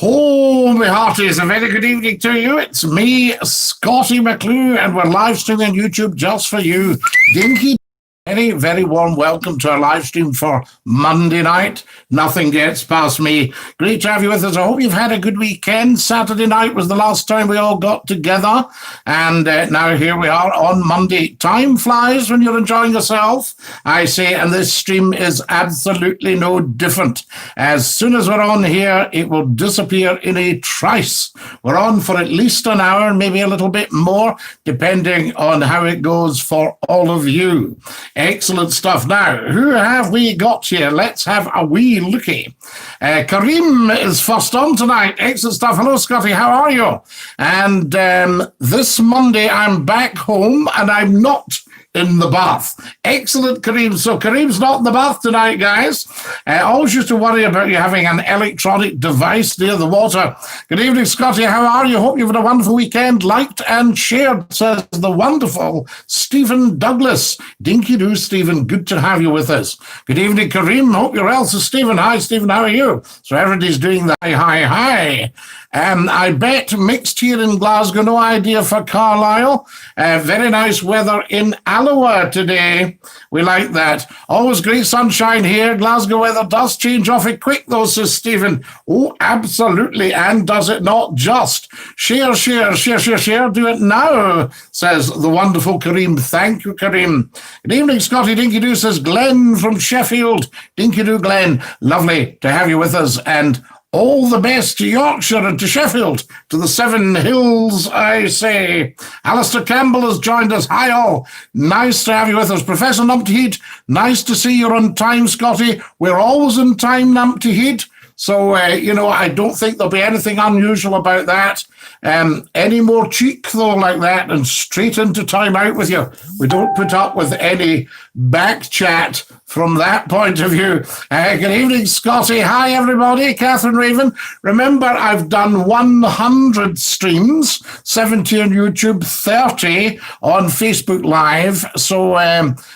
Oh, my hearties, a very good evening to you. It's me, Scottie McClue, and we're live streaming on YouTube just for you. Dinky, very, very warm welcome to our live stream for Monday night. Nothing gets past me. Great to have you with us. I hope you've had a good weekend. Saturday night was the last time we all got together, and now here we are on Monday. Time flies when you're enjoying yourself, I say, and this stream is absolutely no different. As soon as we're on here, it will disappear in a trice. We're on for at least an hour, maybe a little bit more, depending on how it goes for all of you. Excellent stuff. Now, who have we got here? Let's have a wee looky. Kareem is first on tonight. Excellent stuff. Hello, Scottie. How are you? And this Monday, I'm back home and I'm not in the bath. Excellent, Kareem. So Kareem's not in the bath tonight, guys. Always used to worry about you having an electronic device near the water. Good evening, Scottie. How are you? Hope you've had a wonderful weekend. Liked and shared, says the wonderful Stephen Douglas. Dinky-Doo, Stephen. Good to have you with us. Good evening, Kareem. Hope you're well. So Stephen, hi, Stephen. How are you? So everybody's doing the hi. I bet mixed here in Glasgow. No idea for Carlisle. Very nice weather in Alloa today. We like that. Always great sunshine here. Glasgow weather does change awfully quick though, says Stephen. Oh, absolutely. And does it not just? Share. Do it now, says the wonderful Kareem. Thank you, Kareem. Good evening, Scottie. Dinky-Doo, says Glenn from Sheffield. Dinky-Doo, Glenn. Lovely to have you with us, and all the best to Yorkshire and to Sheffield, to the Seven Hills, I say. Alistair Campbell has joined us. Hi, all. Nice to have you with us. Professor Numpty Heat, nice to see you're on time, Scottie. We're always on time, Numpty Heat. So, I don't think there'll be anything unusual about that. Any more cheek, though, like that, and straight into time out with you. We don't put up with any back chat from that point of view. Good evening, Scottie. Hi, everybody. Catherine Raven. Remember, I've done 100 streams, 70 on YouTube, 30 on Facebook Live. So,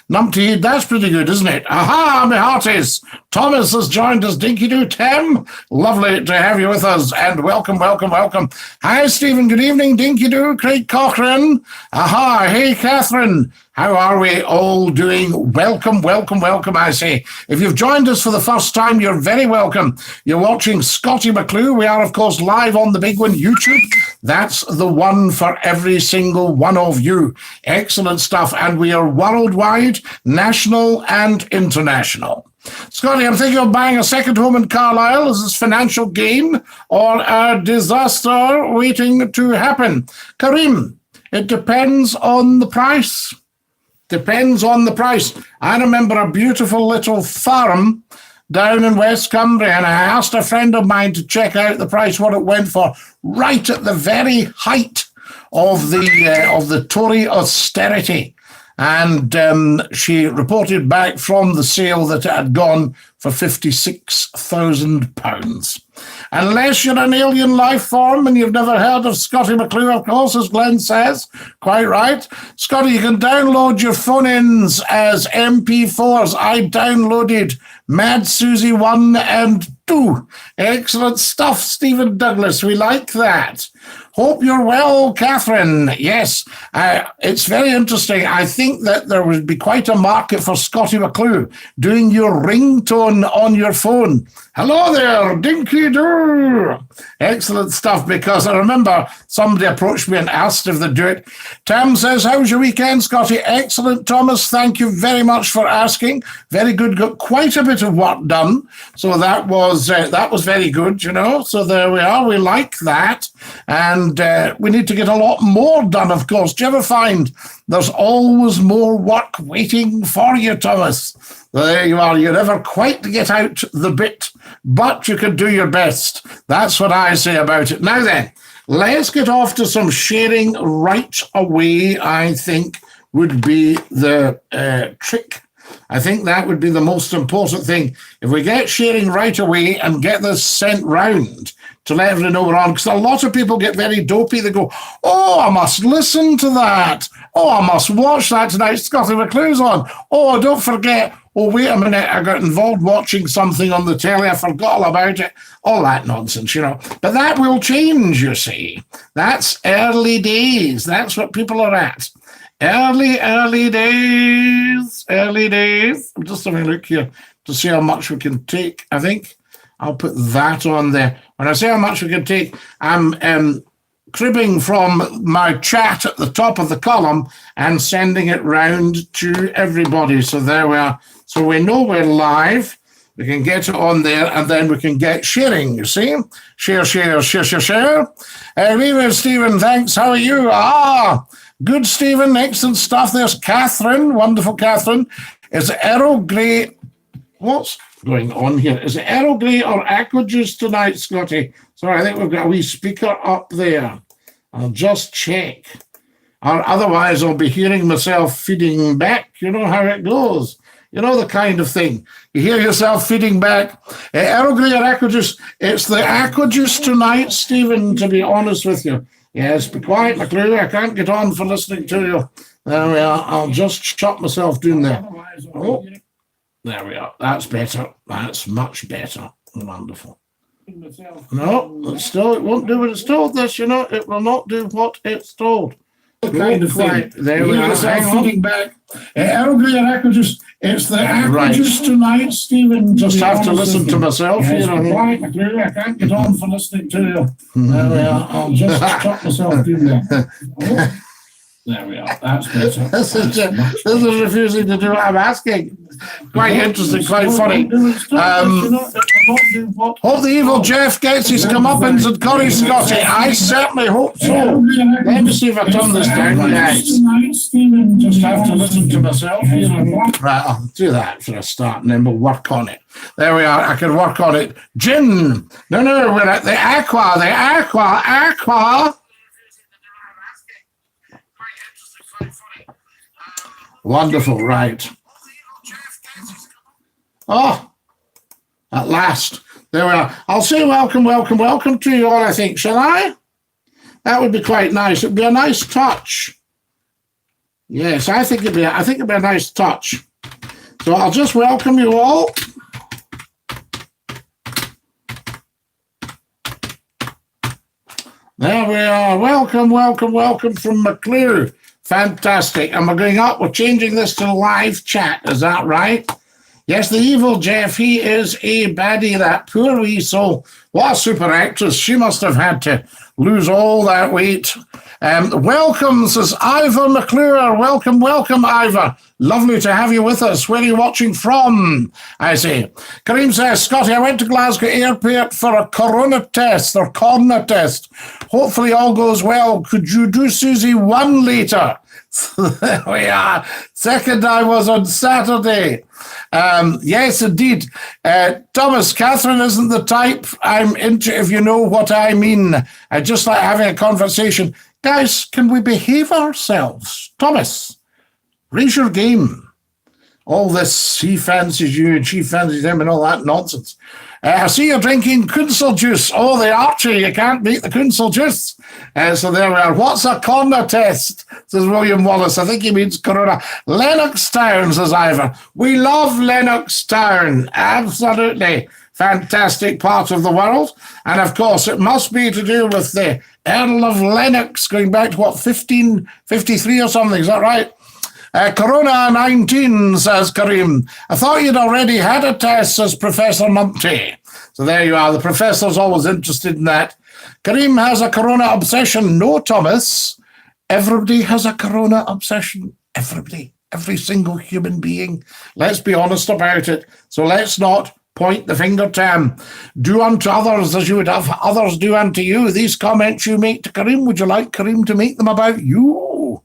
Numpty, that's pretty good, isn't it? Aha, my hearties. Thomas has joined us. Dinky-Doo, Tim. Lovely to have you with us, and welcome. Hi, Stephen. Good evening, Dinky-Doo. Craig Cochran. Aha. Hey, Catherine. How are we all doing? Welcome, I say. If you've joined us for the first time, you're very welcome. You're watching Scottie McClue. We are, of course, live on the big one, YouTube. That's the one for every single one of you. Excellent stuff. And we are worldwide, national and international. Scottie, I'm thinking of buying a second home in Carlisle. Is this financial gain or a disaster waiting to happen? Kareem, it depends on the price. Depends on the price. I remember a beautiful little farm down in West Cumbria, and I asked a friend of mine to check out the price, what it went for, right at the very height of the Tory austerity. And she reported back from the sale that it had gone for £56,000. Unless you're an alien life form and you've never heard of Scottie McClue, of course, as Glenn says. Quite right. Scottie, you can download your phone-ins as MP4s. I downloaded Mad Susie 1 and 2. Excellent stuff, Stephen Douglas. We like that. Hope you're well, Catherine. Yes, it's very interesting. I think that there would be quite a market for Scottie McClue doing your ringtone on your phone. Hello there, Dinky-Doo. Excellent stuff, because I remember somebody approached me and asked if they'd do it. Tam says, how's your weekend, Scottie? Excellent, Thomas. Thank you very much for asking. Very good. Got quite a bit of work done. So that was very good, So there we are. We like that. And we need to get a lot more done, of course. Do you ever find there's always more work waiting for you, Thomas? There you are. You never quite get out the bit, but you can do your best. That's what I say about it. Now then, let's get off to some sharing right away, I think would be the trick. I think that would be the most important thing. If we get sharing right away and get this sent round to let everyone know we're on, because a lot of people get very dopey. They go, oh, I must listen to that. Oh, I must watch that tonight. Scottie McClue's on. Oh, don't forget. oh, wait a minute, I got involved watching something on the telly, I forgot all about it, all that nonsense, you know. But that will change, you see. That's early days. That's what people are at. Early days, early days. I'm just having a look here to see how much we can take. I think I'll put that on there. When I say how much we can take, I'm cribbing from my chat at the top of the column and sending it round to everybody. So there we are. So we know we're live. We can get it on there, and then we can get sharing, you see? Share. Leave it, Stephen, thanks. How are you? Good, Stephen. Excellent stuff. There's Catherine. Wonderful, Catherine. Is it Earl Grey? What's going on here? Is it Earl Grey or Aqua Juice tonight, Scotty? Sorry, I think we've got a wee speaker up there. I'll just check. Or otherwise, I'll be hearing myself feeding back. You know how it goes. You know the kind of thing. You hear yourself feeding back. Earl Grey or Aqua Juice? It's the Aqua Juice tonight, Stephen, to be honest with you. Yes, be quiet, McClue. I can't get on for listening to you. There we are. I'll just shut myself doing that. Oh, there we are. That's better. That's much better. Wonderful. No, it won't do what it's told. This, you know, it will not do what it's told. Kind of thing. There we are. Feeding back. Earl Grey or Aqua Juice? It's the Aqua Juice tonight, Stephen. Just have to listen to myself. Yes, quiet, McClue. I can't get on for listening to you. There we are. I'll just shut myself doing that. Oh, there we are. That's better. This is refusing to do what I'm asking. Quite interesting, quite funny. Hope the evil Jeff gets his comeuppance and curry, Scotty. I certainly hope so. Let me see if I turn this down, guys. Just have to listen to myself. Right, I'll do that for a start, and then we'll work on it. There we are. I can work on it. Gin. No, we're at the aqua. Wonderful, right. Oh, at last. There we are. I'll say welcome to you all, I think, shall I? That would be quite nice. It'd be a nice touch. Yes, I think it'd be a nice touch. So I'll just welcome you all. There we are. Welcome from McClue. Fantastic. And we're going up. We're changing this to live chat. Is that right? Yes, the evil Jeff, he is a baddie, that poor wee soul. What a super actress. She must have had to lose all that weight. Welcome, says Ivor McClure. Welcome, Ivor. Lovely to have you with us. Where are you watching from, I say? Kareem says, Scotty, I went to Glasgow Airport for a corona test. Hopefully all goes well. Could you do Susie 1 later? So there we are. Second I was on Saturday. Yes, indeed. Thomas, Catherine isn't the type I'm into, if you know what I mean. I just like having a conversation. Guys, can we behave ourselves? Thomas, raise your game. All this, he fancies you and she fancies him and all that nonsense. I see you're drinking Kunsel juice. Oh, the Archie, you can't beat the Kunsel juice. So there we are. What's a corona test? Says William Wallace. I think he means corona. Lennoxtown, says Ivor. We love Lennoxtown. Absolutely. Fantastic part of the world. And of course, it must be to do with the Earl of Lennox going back to what, 1553 or something. Is that right? Corona 19, says Kareem. I thought you'd already had a test, says Professor Mumpty. So there you are. The professor's always interested in that. Kareem has a corona obsession. No, Thomas. Everybody has a corona obsession. Everybody. Every single human being. Let's be honest about it. So let's not point the finger to him. Do unto others as you would have others do unto you. These comments you make to Kareem, would you like Kareem to make them about you?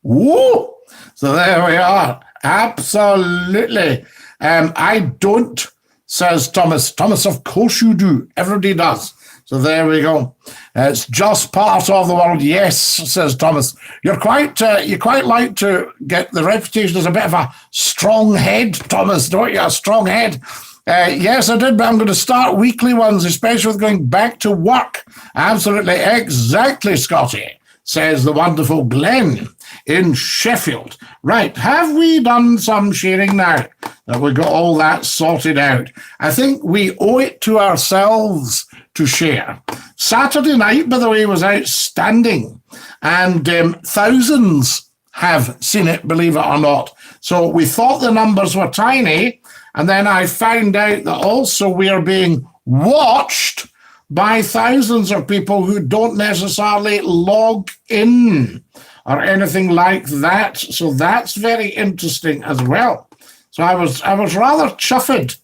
Whoa! So there we are. Absolutely. I don't, says Thomas. Thomas, of course you do. Everybody does. So there we go. It's just part of the world. Yes, says Thomas. You quite like to get the reputation as a bit of a strong head, Thomas, don't you? A strong head. Yes, I did, but I'm going to start weekly ones, especially with going back to work. Absolutely. Exactly, Scotty. says the wonderful Glenn in Sheffield. Right, have we done some sharing now that we got all that sorted out? I think we owe it to ourselves to share. Saturday night, by the way, was outstanding, and thousands have seen it, believe it or not. So we thought the numbers were tiny, and then I found out that also we are being watched by thousands of people who don't necessarily log in or anything like that. So that's very interesting as well. So I was rather chuffed.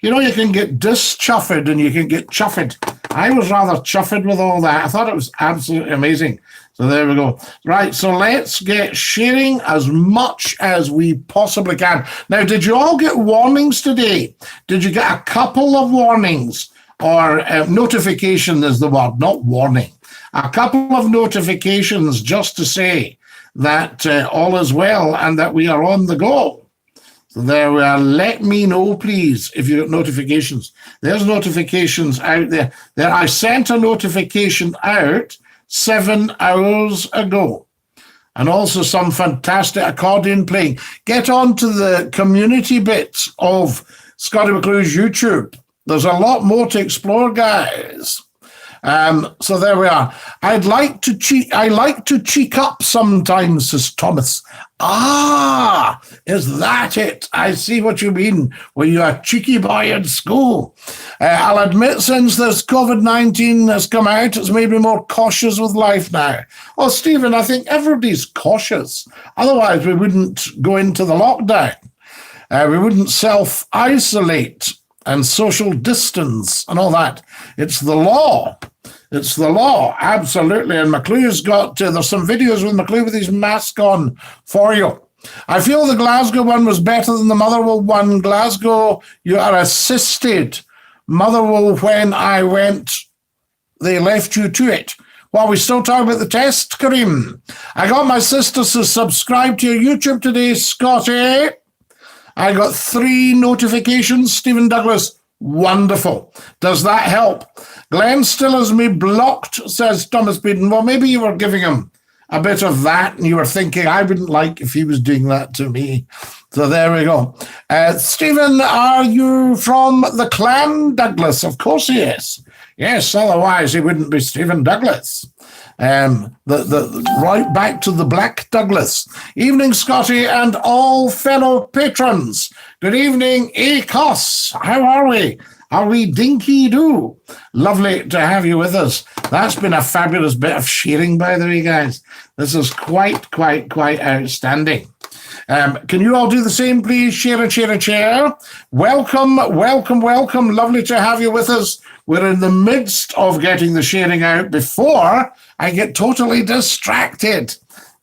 You know, you can get dischuffed and you can get chuffed. I was rather chuffed with all that. I thought it was absolutely amazing. So there we go. Right, so let's get sharing as much as we possibly can. Now, did you all get warnings today? Did you get a couple of warnings? Or notification is the word, not warning. A couple of notifications just to say that all is well and that we are on the go. So there we are. Let me know, please, if you get notifications. There's notifications out there. I sent a notification out 7 hours ago. And also some fantastic accordion playing. Get on to the community bits of Scottie McClue's YouTube. There's a lot more to explore, guys. So there we are. I like to cheek up sometimes, says Thomas. Ah, is that it? I see what you mean when you're a cheeky boy in school. I'll admit, since this COVID-19 has come out, it's made me more cautious with life now. Oh, Stephen, I think everybody's cautious. Otherwise, we wouldn't go into the lockdown. We wouldn't self-isolate and social distance and all that. It's the law. It's the law, absolutely. And McClue's got, there's some videos with McClue with his mask on for you. I feel the Glasgow one was better than the Motherwell one. Glasgow, you are assisted. Motherwell, when I went, they left you to it. Well, we still talking about the test, Kareem. I got my sister to subscribe to your YouTube today, Scottie. I got 3 notifications, Stephen Douglas. Wonderful. Does that help? Glenn still has me blocked, says Thomas Beaton. Well, maybe you were giving him a bit of that and you were thinking, I wouldn't like if he was doing that to me. So there we go. Stephen, are you from the clan Douglas? Of course he is. Yes, otherwise he wouldn't be Stephen Douglas. Right back to the Black Douglas. Evening, Scottie, and all fellow patrons. Good evening, ACOS. How are we? Are we Dinky-Doo? Lovely to have you with us. That's been a fabulous bit of sharing, by the way, guys. This is quite outstanding. Can you all do the same, please? Share. Welcome. Lovely to have you with us. We're in the midst of getting the sharing out before I get totally distracted.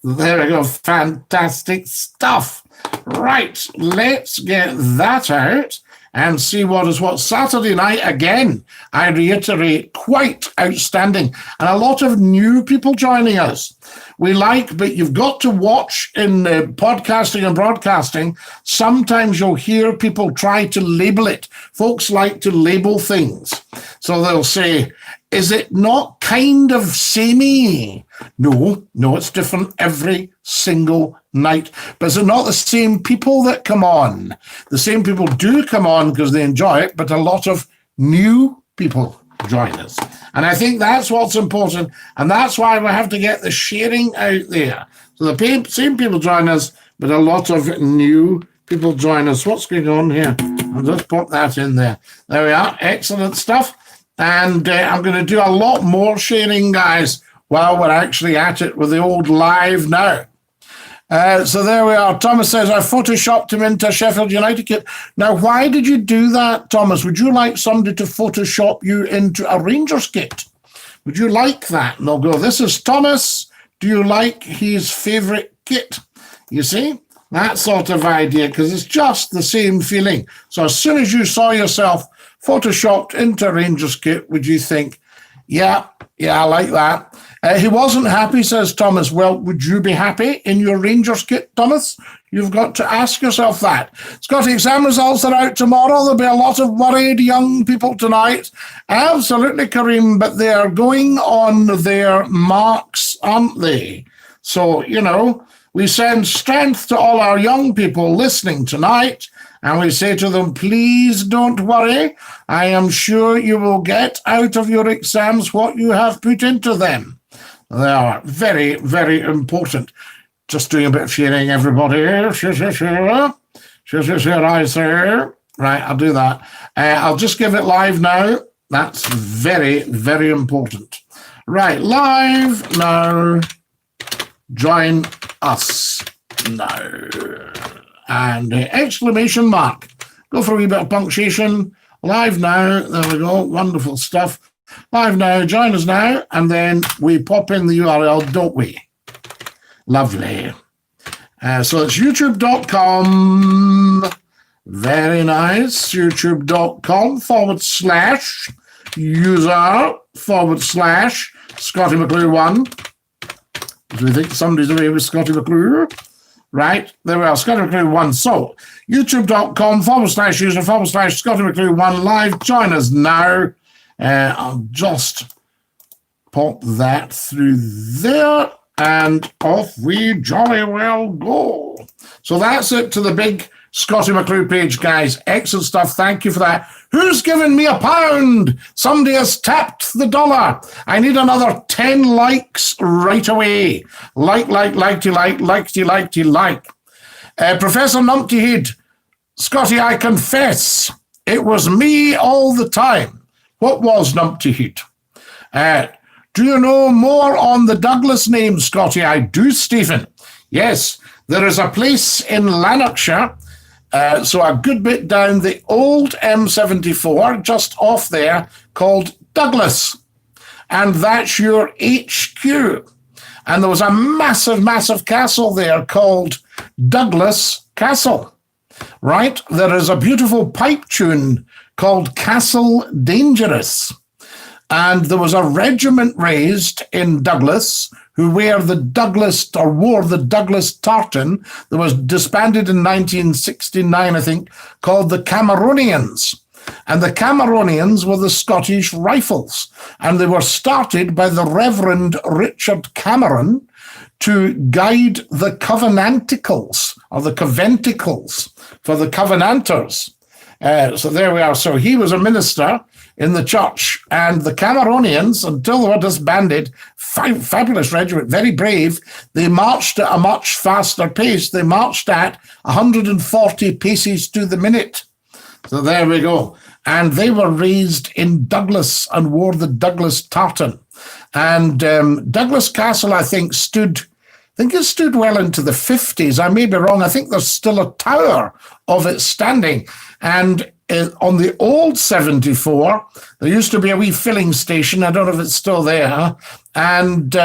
There we go. Fantastic stuff. Right, let's get that out and see what is what. Saturday night, again, I reiterate, quite outstanding. And a lot of new people joining us. But you've got to watch in podcasting and broadcasting. Sometimes you'll hear people try to label it. Folks like to label things. So they'll say, is it not kind of samey? No, it's different every single night. But is it not the same people that come on? The same people do come on because they enjoy it, but a lot of new people join us. And I think that's what's important. And that's why we have to get the sharing out there. So the same people join us, but a lot of new people join us. What's going on here? I'll just pop that in there. There we are. Excellent stuff. And I'm going to do a lot more sharing, guys, while we're actually at it with the old live now. So there we are. Thomas says, I photoshopped him into a Sheffield United kit. Now, why did you do that, Thomas? Would you like somebody to Photoshop you into a Rangers kit? Would you like that? And they'll go, this is Thomas. Do you like his favourite kit? You see? That sort of idea, because it's just the same feeling. So as soon as you saw yourself photoshopped into a Rangers kit, would you think, yeah, I like that. He wasn't happy, says Thomas. Well, would you be happy in your Rangers kit, Thomas? You've got to ask yourself that. Scottie, exam results are out tomorrow. There'll be a lot of worried young people tonight. Absolutely, Kareem, but they are going on their marks aren't they? So, you know, we send strength to all our young people listening tonight, and we say to them, please don't worry. I am sure you will get out of your exams what you have put into them. They are very, very important. Just doing a bit of sharing, everybody. Share, I say. Right, I'll do that. I'll just give it live now. That's very, very important. Right, live now. Join us now. And exclamation mark. Go for a wee bit of punctuation. Live now. There we go. Wonderful stuff. Live now. Join us now. And then we pop in the URL, don't we? Lovely. So it's youtube.com. Very nice. youtube.com/user/Scottie McClue 1. Do we think somebody's away with Scottie McClue? Right, there we are, Scottie McClue 1. So, youtube.com/user/Scottie McClue 1 live. Join us now. I'll just pop that through there, and off we jolly well go. So that's it to the big Scottie McClue page, guys. Excellent stuff. Thank you for that. Who's given me £1? Somebody has tapped the dollar. I need another 10 likes right away. Like. Professor Numpty Head, Scottie, I confess, it was me all the time. What was Numpty Head? Do you know more on the Douglas name, Scottie? I do, Stephen. Yes, there is a place in Lanarkshire, so a good bit down the old M74, just off there, called Douglas. And that's your HQ. And there was a massive, massive castle there called Douglas Castle, right? There is a beautiful pipe tune called Castle Dangerous. And there was a regiment raised in Douglas who wore the Douglas tartan that was disbanded in 1969, I think, called the Cameronians. And the Cameronians were the Scottish Rifles. And they were started by the Reverend Richard Cameron to guide the Covenanticals, or the Conventicles, for the Covenanters. So there we are. So he was a minister in the church, and the Cameronians, until they were disbanded, fabulous regiment, very brave, they marched at a much faster pace. They marched at 140 paces to the minute. So there we go. And they were raised in Douglas and wore the Douglas tartan. And Douglas Castle, I think, stood well into the 50s. I may be wrong. I think there's still a tower of it standing. And on the old 74, there used to be a wee filling station. I don't know if it's still there. And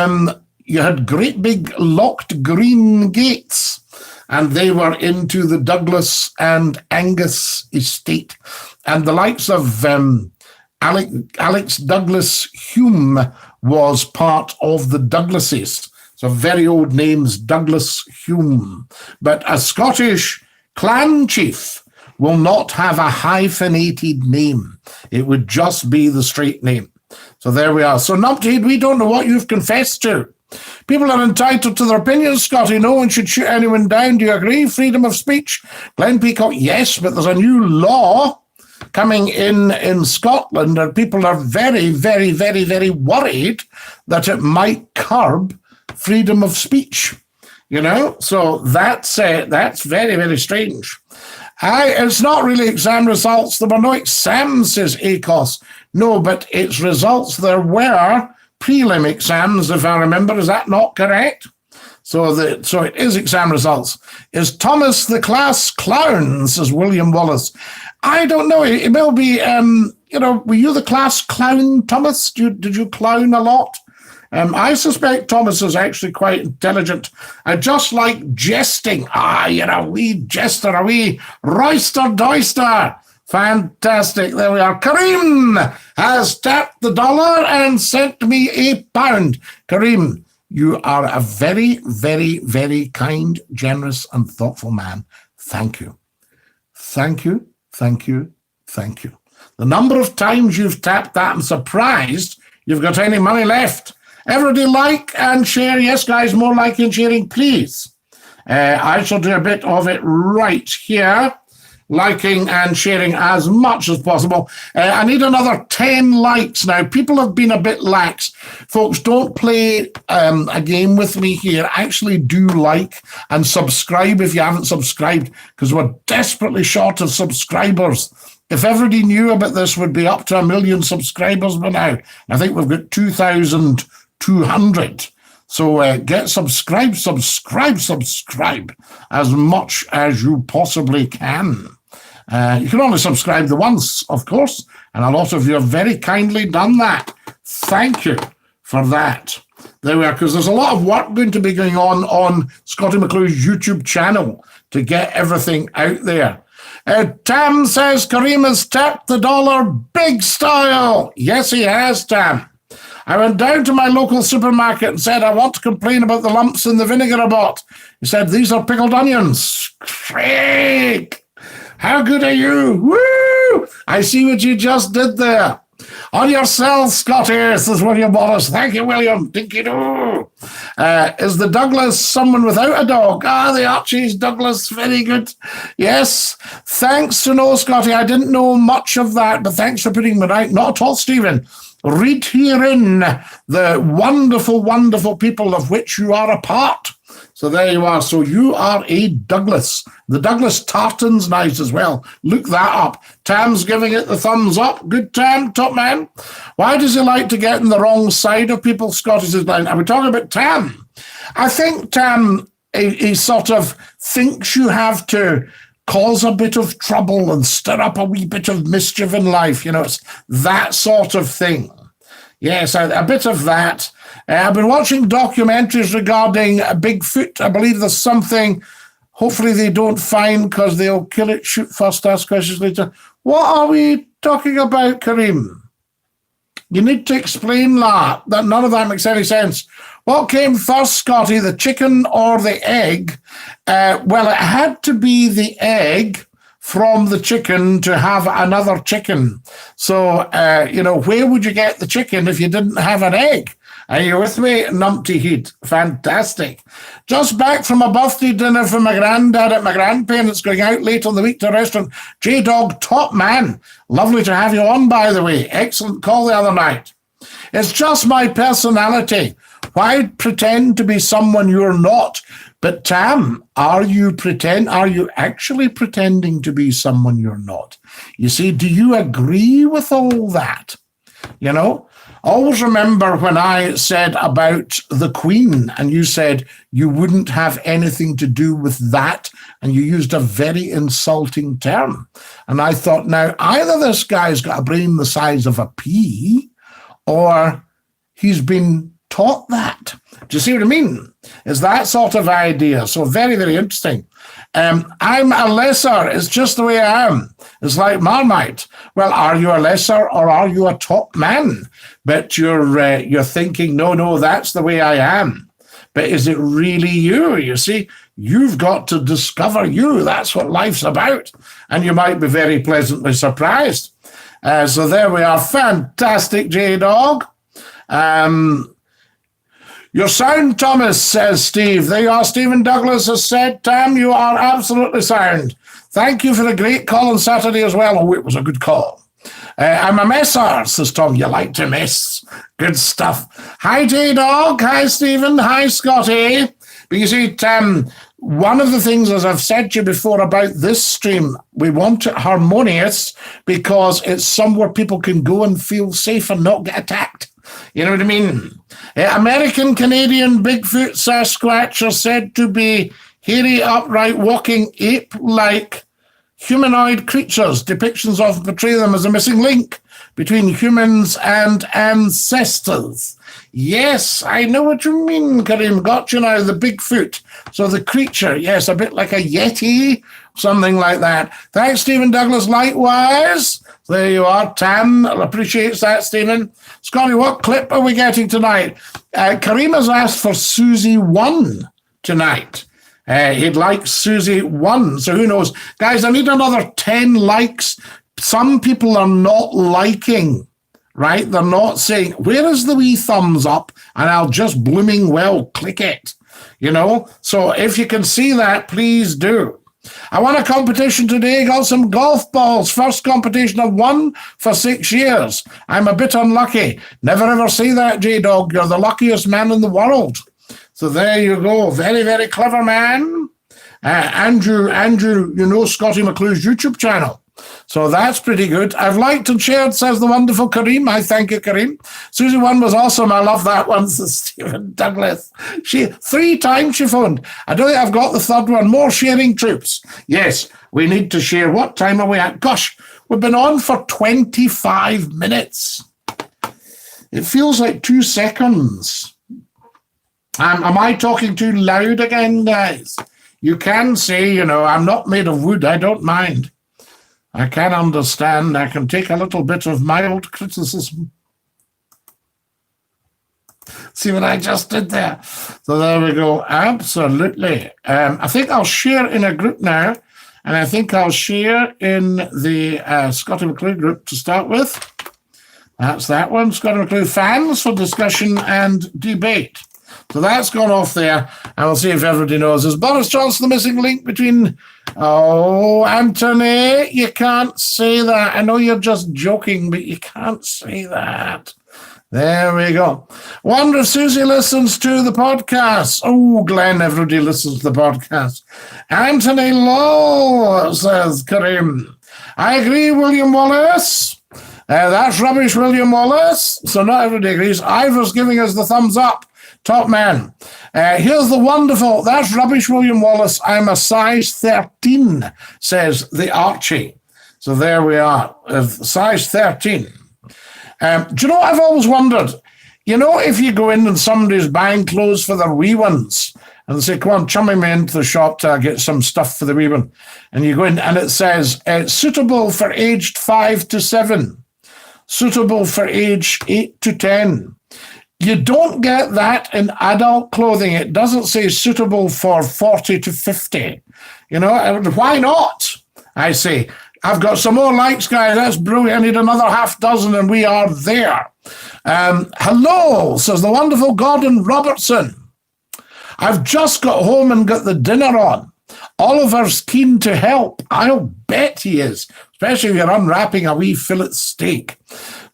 you had great big locked green gates, and they were into the Douglas and Angus estate. And the likes of Alex Douglas Hume was part of the Douglases. So very old names, Douglas Hume. But a Scottish clan chief will not have a hyphenated name. It would just be the straight name. So there we are. So Numpty, we don't know what you've confessed to. People are entitled to their opinions, Scottie. No one should shoot anyone down. Do you agree? Freedom of speech. Glenn Peacock, yes, but there's a new law coming in Scotland, and people are very, very, very, very worried that it might curb freedom of speech. You know, so that's very, very strange. It's not really exam results. There were no exams, says ACOS. No, but it's results. There were prelim exams, if I remember. Is that not correct? So it is exam results. Is Thomas the class clown, says William Wallace. I don't know. It will be, were you the class clown, Thomas? Did you clown a lot? I suspect Thomas is actually quite intelligent. I just like jesting. You're a wee jester, a wee roister-doister. Fantastic. There we are. Kareem has tapped the dollar and sent me £1. Kareem, you are a very, very, very kind, generous, and thoughtful man. Thank you. Thank you. Thank you. Thank you. The number of times you've tapped that, I'm surprised you've got any money left. Everybody like and share. Yes, guys, more like and sharing, please. I shall do a bit of it right here. Liking and sharing as much as possible. I need another 10 likes now. People have been a bit lax. Folks, don't play a game with me here. Actually do like and subscribe if you haven't subscribed, because we're desperately short of subscribers. If everybody knew about this, we'd be up to 1 million subscribers by now. I think we've got 2,200. So get subscribe as much as you possibly can. You can only subscribe the once, of course, and a lot of you have very kindly done that. Thank you for that. There we are, because there's a lot of work going to be going on Scottie McClue's YouTube channel to get everything out there. Tam says Kareem has tapped the dollar big style. Yes, he has, Tam. I went down to my local supermarket and said, I want to complain about the lumps in the vinegar I bought. He said, these are pickled onions. Craig, how good are you? Woo! I see what you just did there. On yourself, Scottie. This is William Wallace. Thank you, William. Dinky-Doo. Is the Douglas someone without a dog? The Archie's Douglas. Very good. Yes. Thanks to know, Scottie. I didn't know much of that, but thanks for putting me right. Not at all, Stephen. Read herein the wonderful, wonderful people of which you are a part. So there you are. So you are a Douglas. The Douglas tartan's nice as well. Look that up. Tam's giving it the thumbs up. Good, Tam, top man. Why does he like to get in the wrong side of people? Scottish is blind. Are we talking about Tam? I think Tam, he sort of thinks you have to cause a bit of trouble and stir up a wee bit of mischief in life. You know, it's that sort of thing. Yes, a bit of that. I've been watching documentaries regarding Bigfoot. I believe there's something, hopefully they don't find because they'll kill it, shoot first, ask questions later. What are we talking about, Kareem? You need to explain that. None of that makes any sense. What came first, Scottie, the chicken or the egg? Well, it had to be the egg from the chicken to have another chicken. So, where would you get the chicken if you didn't have an egg? Are you with me? Numpty heat. Fantastic. Just back from a birthday dinner for my granddad at my grandparents, going out late on the week to a restaurant. J-Dog, top man. Lovely to have you on, by the way. Excellent call the other night. It's just my personality. Why pretend to be someone you're not? But Tam, are you actually pretending to be someone you're not? You see, do you agree with all that? You know, always remember when I said about the Queen and you said you wouldn't have anything to do with that, and you used a very insulting term. And I thought, now, either this guy's got a brain the size of a pea or he's been taught that. Do you see what I mean? It's that sort of idea. So very, very interesting. I'm a lesser. It's just the way I am. It's like Marmite. Well, are you a lesser or are you a top man? But you're thinking, no, that's the way I am. But is it really you? You see, you've got to discover you. That's what life's about. And you might be very pleasantly surprised. So there we are. Fantastic, J-Dog. Your sound, Thomas, says Steve. There you are. Stephen Douglas has said, Tam, you are absolutely sound. Thank you for the great call on Saturday as well. Oh, it was a good call. I'm a messer, says Tom. You like to mess. Good stuff. Hi, J-Dog. Hi, Stephen. Hi, Scottie. But you see, Tam, one of the things, as I've said to you before about this stream, we want it harmonious because it's somewhere people can go and feel safe and not get attacked. You know what I mean? American Canadian Bigfoot Sasquatch are said to be hairy, upright, walking ape-like humanoid creatures. Depictions often portray them as a missing link between humans and ancestors. Yes, I know what you mean, Kareem. Got you now, the Bigfoot. So the creature, yes, a bit like a Yeti, something like that. Thanks, Stephen Douglas. Likewise. There you are. Tam appreciates that, Stephen. Scottie, what clip are we getting tonight? Kareem has asked for Susie 1 tonight. He'd like Susie 1, so who knows? Guys, I need another 10 likes. Some people are not liking right? They're not saying, where is the wee thumbs up? And I'll just blooming well click it, you know? So if you can see that, please do. I won a competition today, got some golf balls. First competition I've won for 6 years. I'm a bit unlucky. Never ever say that, J-Dog. You're the luckiest man in the world. So there you go. Very, very clever man. Andrew, you know Scottie McClue's YouTube channel. So that's pretty good. I've liked and shared, says the wonderful Kareem. I thank you, Kareem. Susie one was awesome. I love that one, says Stephen Douglas. 3 times she phoned. I don't think I've got the third one. More sharing troops. Yes, we need to share. What time are we at? Gosh, we've been on for 25 minutes. It feels like 2 seconds. Am I talking too loud again, guys? You can say, you know, I'm not made of wood. I don't mind. I can understand. I can take a little bit of mild criticism. See what I just did there? So there we go. Absolutely. I think I'll share in a group now, and I think I'll share in the Scottie McClue group to start with. That's that one. Scottie McClue fans for discussion and debate. So that's gone off there, and we'll see if everybody knows. Is Boris Johnson the missing link between... Oh, Anthony, you can't say that. I know you're just joking, but you can't say that. There we go. Wonder if Susie listens to the podcast. Oh, Glenn, everybody listens to the podcast. Anthony Law, says Kareem. I agree, William Wallace. That's rubbish, William Wallace. So not everybody agrees. Ivor's giving us the thumbs up. Top man. Here's the wonderful, that's rubbish, William Wallace. I'm a size 13, says the Archie. So there we are, size 13. Do you know what I've always wondered? You know, if you go in and somebody's buying clothes for their wee ones, and they say, come on, chummy me into the shop to get some stuff for the wee one. And you go in and it says, suitable for aged 5 to 7, suitable for age 8 to 10. You don't get that in adult clothing. It doesn't say suitable for 40 to 50. You know, why not? I say, I've got some more likes, guys. That's brilliant. I need another half dozen, and we are there. Hello, says the wonderful Gordon Robertson. I've just got home and got the dinner on. Oliver's keen to help. I'll bet he is, especially if you're unwrapping a wee fillet steak.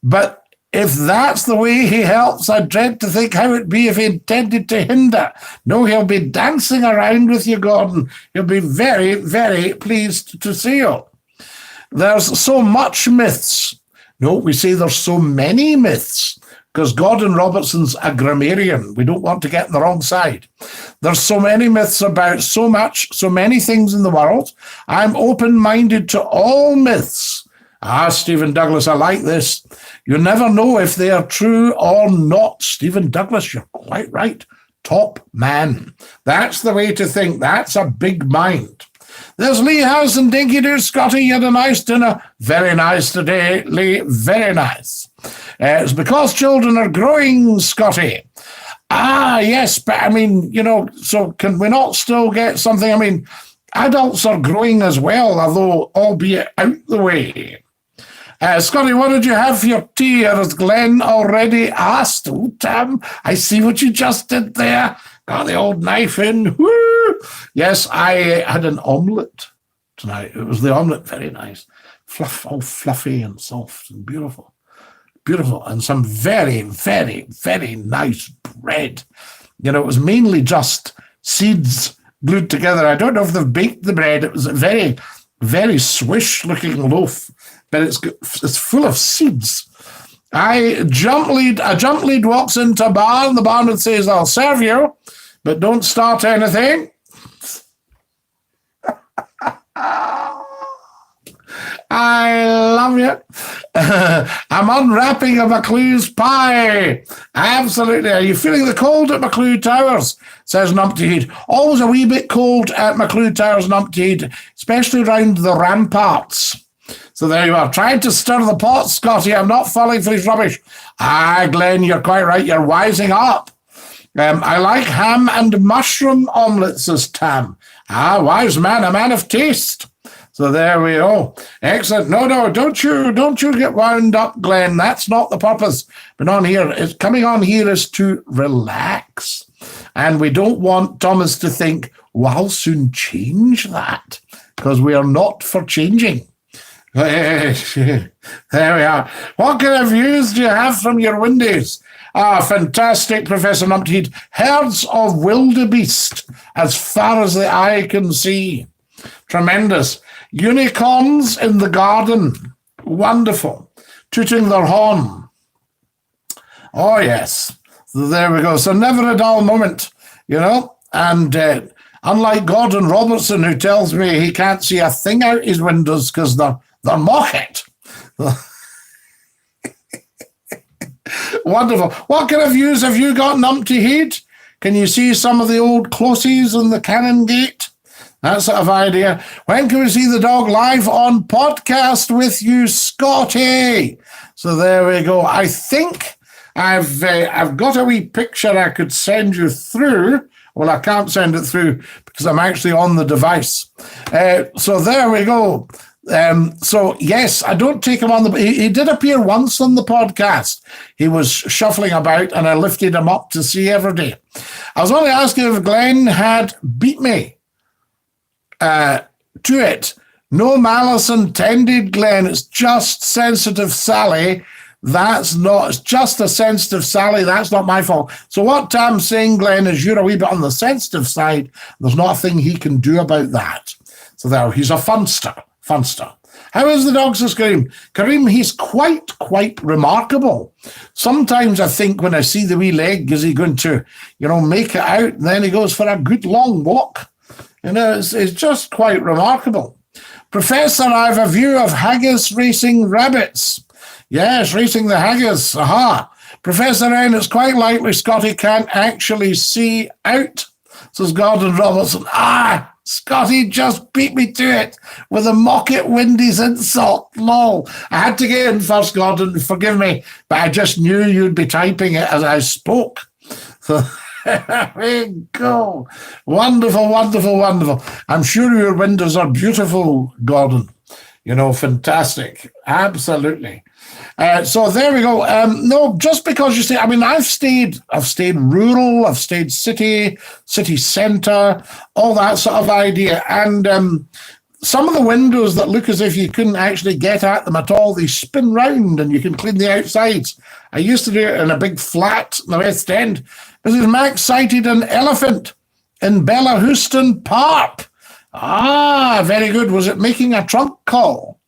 But if that's the way he helps, I dread to think how it'd be if he intended to hinder. No, he'll be dancing around with you, Gordon. He'll be very, very pleased to see you. There's so much myths. No, we say there's so many myths, because Gordon Robertson's a grammarian. We don't want to get on the wrong side. There's so many myths about so many things in the world. I'm open-minded to all myths. Stephen Douglas, I like this. You never know if they are true or not. Stephen Douglas, you're quite right. Top man. That's the way to think. That's a big mind. There's Lee House and Dinky-Doo. Scottie, you had a nice dinner. Very nice today, Lee. Very nice. It's because children are growing, Scottie. Yes, but I mean, you know, so can we not still get something? I mean, adults are growing as well, although albeit out the way. Scottie, what did you have for your tea? Or has Glenn already asked? Oh, Tam, I see what you just did there. Got the old knife in. Woo! Yes, I had an omelette tonight. It was the omelette, very nice. All fluffy and soft and beautiful. Beautiful. And some very, very, very nice bread. You know, it was mainly just seeds glued together. I don't know if they've baked the bread. It was a very, very swish-looking loaf. But it's full of seeds. A jump lead walks into a bar, and the barman says, I'll serve you, but don't start anything. I love you. I'm unwrapping a McClue's pie. Absolutely. Are you feeling the cold at McClue Towers? Says Numpty Head. Always a wee bit cold at McClue Towers, Numpty Head, especially around the ramparts. So there you are, trying to stir the pot, Scottie. I'm not falling for his rubbish. Glenn, you're quite right. You're wising up. I like ham and mushroom omelettes, says Tam. Wise man, a man of taste. So there we go. Excellent. No, don't you get wound up, Glenn. That's not the purpose. But on here, it's coming on here is to relax. And we don't want Thomas to think, well, I'll soon change that, because we are not for changing. There we are. What kind of views do you have from your windows? Fantastic, Professor Numpty. Herds of wildebeest as far as the eye can see. Tremendous. Unicorns in the garden. Wonderful. Tooting their horn. Oh, yes. So there we go. So never a dull moment, And unlike Gordon Robertson, who tells me he can't see a thing out his windows because they're mocket. Wonderful. What kind of views have you got, Numpty Head? Can you see some of the old closes in the Canongate? That sort of idea. When can we see the dog live on podcast with you, Scotty? So there we go. I think I've got a wee picture I could send you through. Well, I can't send it through because I'm actually on the device. So there we go. So yes, I don't take him on the. He did appear once on the podcast. He was shuffling about, and I lifted him up to see every day. I was only asking if Glenn had beat me to it. No malice intended, Glenn. It's just sensitive Sally. It's just a sensitive Sally. That's not my fault. So what I'm saying, Glenn, is you're a wee bit on the sensitive side. There's not a thing he can do about that. So there, he's a funster. How is the dog, says Kareem? Kareem, he's quite remarkable. Sometimes I think when I see the wee leg, is he going to, make it out? And then he goes for a good long walk. It's just quite remarkable. Professor, I have a view of haggis racing rabbits. Yes, racing the haggis. Aha. Professor N, it's quite likely Scotty can't actually see out, says Gordon Robertson. Scotty just beat me to it with a mock-it Windies insult. Lol. I had to get in first, Gordon. Forgive me, but I just knew you'd be typing it as I spoke. So there we go. Wonderful. I'm sure your windows are beautiful, Gordon. Fantastic. Absolutely. So there we go. No, just because you say, I've stayed rural, I've stayed city centre, all that sort of idea. And some of the windows that look as if you couldn't actually get at them at all, they spin round and you can clean the outsides. I used to do it in a big flat in the West End. Mrs. Max sighted an elephant in Bella Houston Park. Very good. Was it making a trunk call?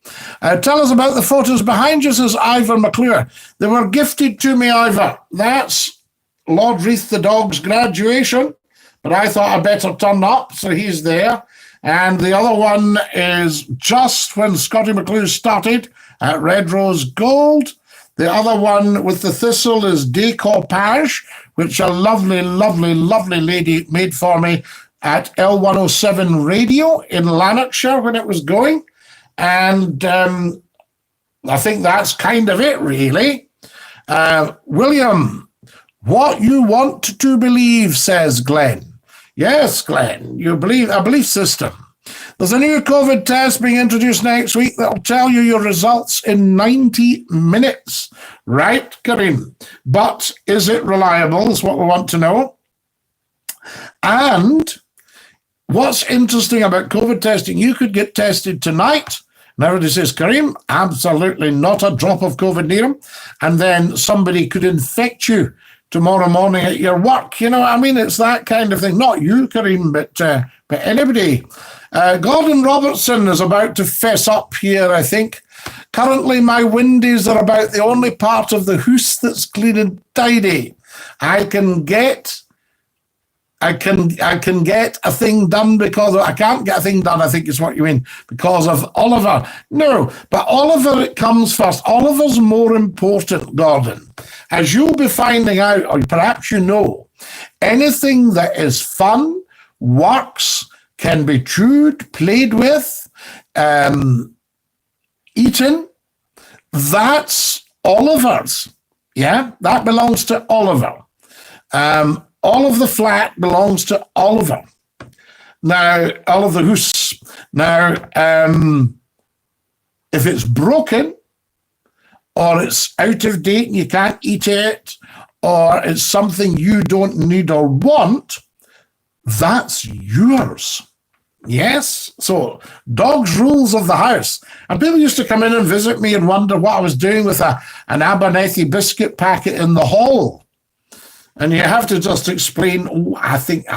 Tell us about the photos behind you, says Ivor McClure. They were gifted to me, Ivor. That's Lord Reith the dog's graduation, but I thought I'd better turn up, so he's there. And the other one is just when Scottie McClue started at Red Rose Gold. The other one with the thistle is Decoupage, which a lovely lady made for me at L107 Radio in Lanarkshire when it was going. And I think that's kind of it, really. William, what you want to believe, says Glenn. Yes, Glenn, you believe a belief system. There's a new COVID test being introduced next week that'll tell you your results in 90 minutes. Right, Karim? But is it reliable is what we want to know. And what's interesting about COVID testing, you could get tested tonight. And everybody says, Karim, absolutely not a drop of COVID near him. And then somebody could infect you tomorrow morning at your work. It's that kind of thing. Not you, Karim, but anybody. Gordon Robertson is about to fess up here, I think. Currently, my windows are about the only part of the house that's clean and tidy. I can get a thing done because I can't get a thing done, I think is what you mean, because of Oliver. No, but Oliver, it comes first. Oliver's more important, Gordon. As you'll be finding out, or perhaps anything that is fun, works, can be chewed, played with, eaten, that's Oliver's. Yeah, that belongs to Oliver. All of the flat belongs to Oliver. Now, all of the hoose. Now, if it's broken, or it's out of date and you can't eat it, or it's something you don't need or want, that's yours. Yes? So, dog's rules of the house. And people used to come in and visit me and wonder what I was doing with an Abernethy biscuit packet in the hall. And you have to just explain, oh, I think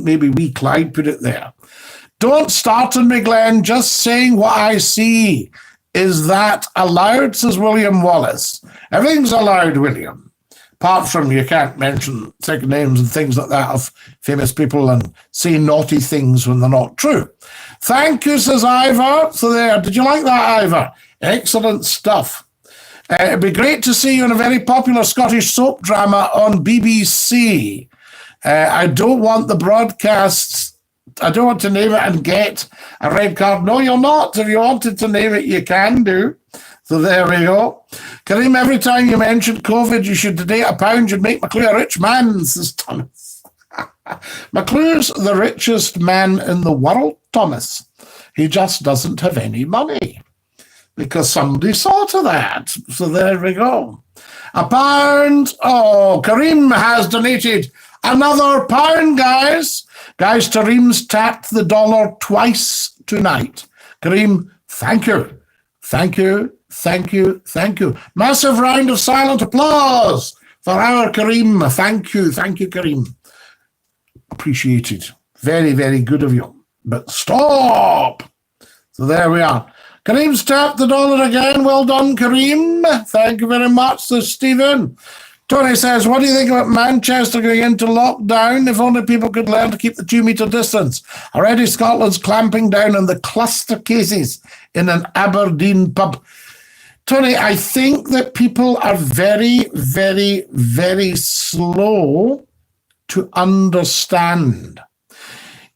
maybe wee Clyde put it there. Don't startle me, Glenn, just saying what I see. Is that allowed, says William Wallace. Everything's allowed, William. Apart from you can't mention second names and things like that of famous people and say naughty things when they're not true. Thank you, says Ivor. So there, did you like that, Ivor? Excellent stuff. It'd be great to see you in a very popular Scottish soap drama on BBC. I don't want the broadcasts. I don't want to name it and get a red card. No, you're not. If you wanted to name it, you can do. So there we go. Kareem, every time you mention COVID, you should donate £1. You'd make McClue a rich man, says Thomas. McClue's the richest man in the world, Thomas. He just doesn't have any money. Because somebody saw to that. So there we go. £1. Oh, Kareem has donated another £1, guys. Guys, Kareem's tapped the dollar twice tonight. Kareem, thank you. Thank you, thank you, thank you. Massive round of silent applause for our Kareem. Thank you, Kareem. Appreciated. Very, very good of you. But stop. So there we are. Kareem's tapped the dollar again. Well done, Kareem. Thank you very much, says Stephen. Tony says, what do you think about Manchester going into lockdown? If only people could learn to keep the 2-metre distance. Already Scotland's clamping down on the cluster cases in an Aberdeen pub. Tony, I think that people are very, very, very slow to understand.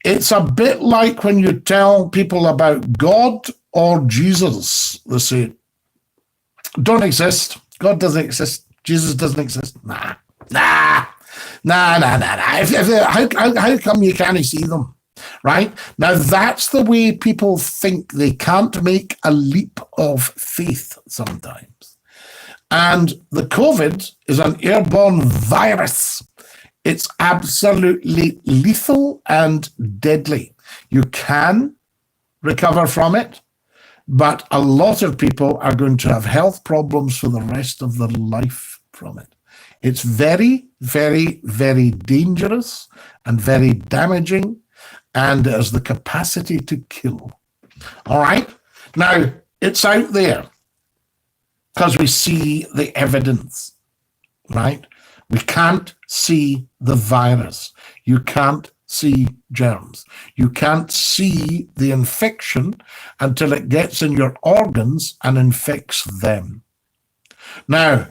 It's a bit like when you tell people about God or Jesus. They say, don't exist. God doesn't exist. Jesus doesn't exist. Nah. How come you can't see them? Right? Now, that's the way people think. They can't make a leap of faith sometimes. And the COVID is an airborne virus. It's absolutely lethal and deadly. You can recover from it, but a lot of people are going to have health problems for the rest of their life from it. It's very, very, very dangerous and very damaging, and it has the capacity to kill. All right? Now, it's out there because we see the evidence, right? We can't see the virus. You can't see germs. You can't see the infection until it gets in your organs and infects them. Now,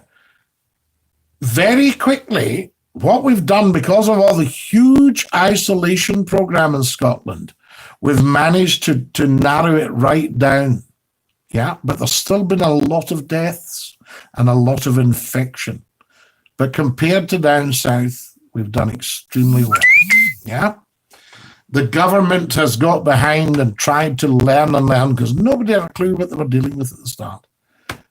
very quickly, what we've done, because of all the huge isolation program in Scotland, we've managed to narrow it right down. Yeah, but there's still been a lot of deaths and a lot of infection. But compared to down south, we've done extremely well. Yeah. The government has got behind and tried to learn because nobody had a clue what they were dealing with at the start.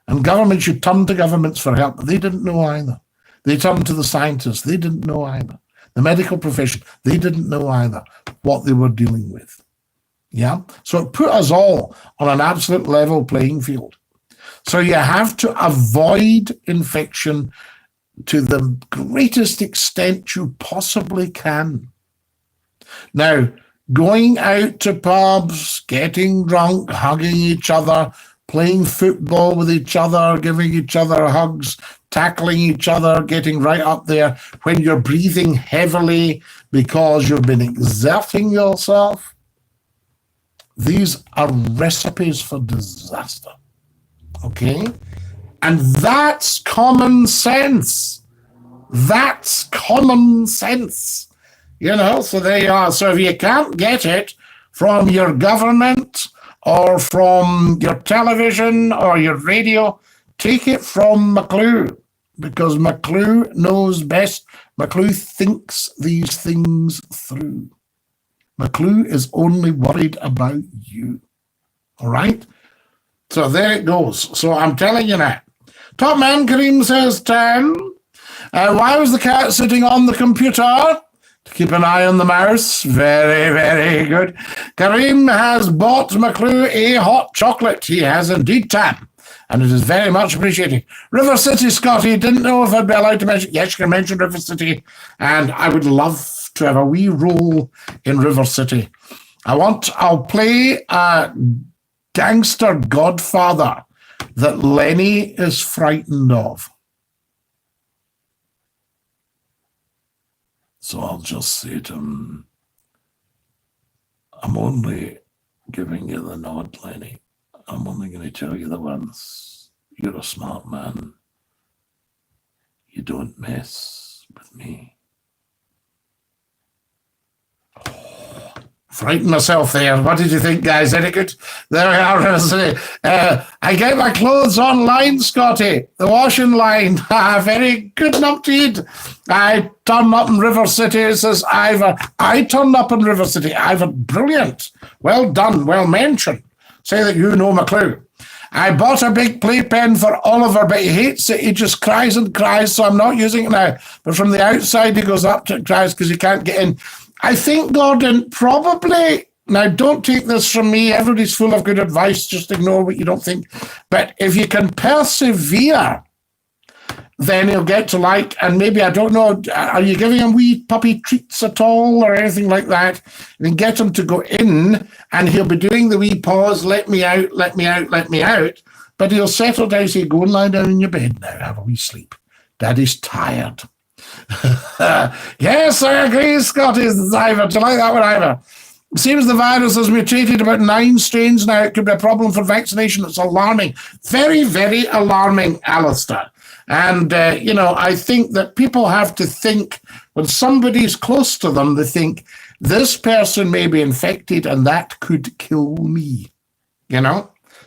And government should turn to governments for help, but they didn't know either. They turned to the scientists. They didn't know either. The medical profession, they didn't know either what they were dealing with. Yeah. So it put us all on an absolute level playing field. So you have to avoid infection to the greatest extent you possibly can. Now, going out to pubs, getting drunk, hugging each other, playing football with each other, giving each other hugs, tackling each other, getting right up there when you're breathing heavily because you've been exerting yourself. These are recipes for disaster. Okay? And that's common sense. That's common sense. You know, so there you are. So if you can't get it from your government or from your television or your radio, take it from McClue, because McClue knows best. McClue thinks these things through. McClue is only worried about you. All right? So there it goes. So I'm telling you now. Top man Kareem says 10. Why was the cat sitting on the computer? To keep an eye on the mouse. Very, very good. Kareem has bought McClue a hot chocolate. He has indeed, Tam. And it is very much appreciated. River City, Scottie, didn't know if I'd be allowed to mention. Yes, you can mention River City. And I would love to have a wee role in River City. I'll play a gangster godfather that Lenny is frightened of. So I'll just say to him, I'm only giving you the nod, Lenny. I'm only going to tell you the words. You're a smart man. You don't mess with me. Frightened myself there. What did you think, guys? Any good? There we are. I get my clothes online, Scottie. The washing line. Very good, numpty. I turned up in River City, says Ivor. I turned up in River City. Ivor, brilliant. Well done. Well mentioned. Say that you know McClue. I bought a big playpen for Oliver, but he hates it. He just cries and cries, so I'm not using it now. But from the outside, he goes up to it, cries because he can't get in. I think, Gordon, probably, now don't take this from me, everybody's full of good advice, just ignore what you don't think. But if you can persevere, then he'll get to like, and maybe, I don't know, are you giving him wee puppy treats at all or anything like that? And then get him to go in, and he'll be doing the wee pause, let me out, let me out, let me out. But he'll settle down, say, go and lie down in your bed now, have a wee sleep. Daddy's tired. Yes, I agree, Scottie. Ivor. Do you like that one, Ivor? It seems the virus has mutated about 9 strains now. It could be a problem for vaccination. It's alarming. Very, very alarming, Alistair. And, I think that people have to think, when somebody's close to them, they think, this person may be infected and that could kill me,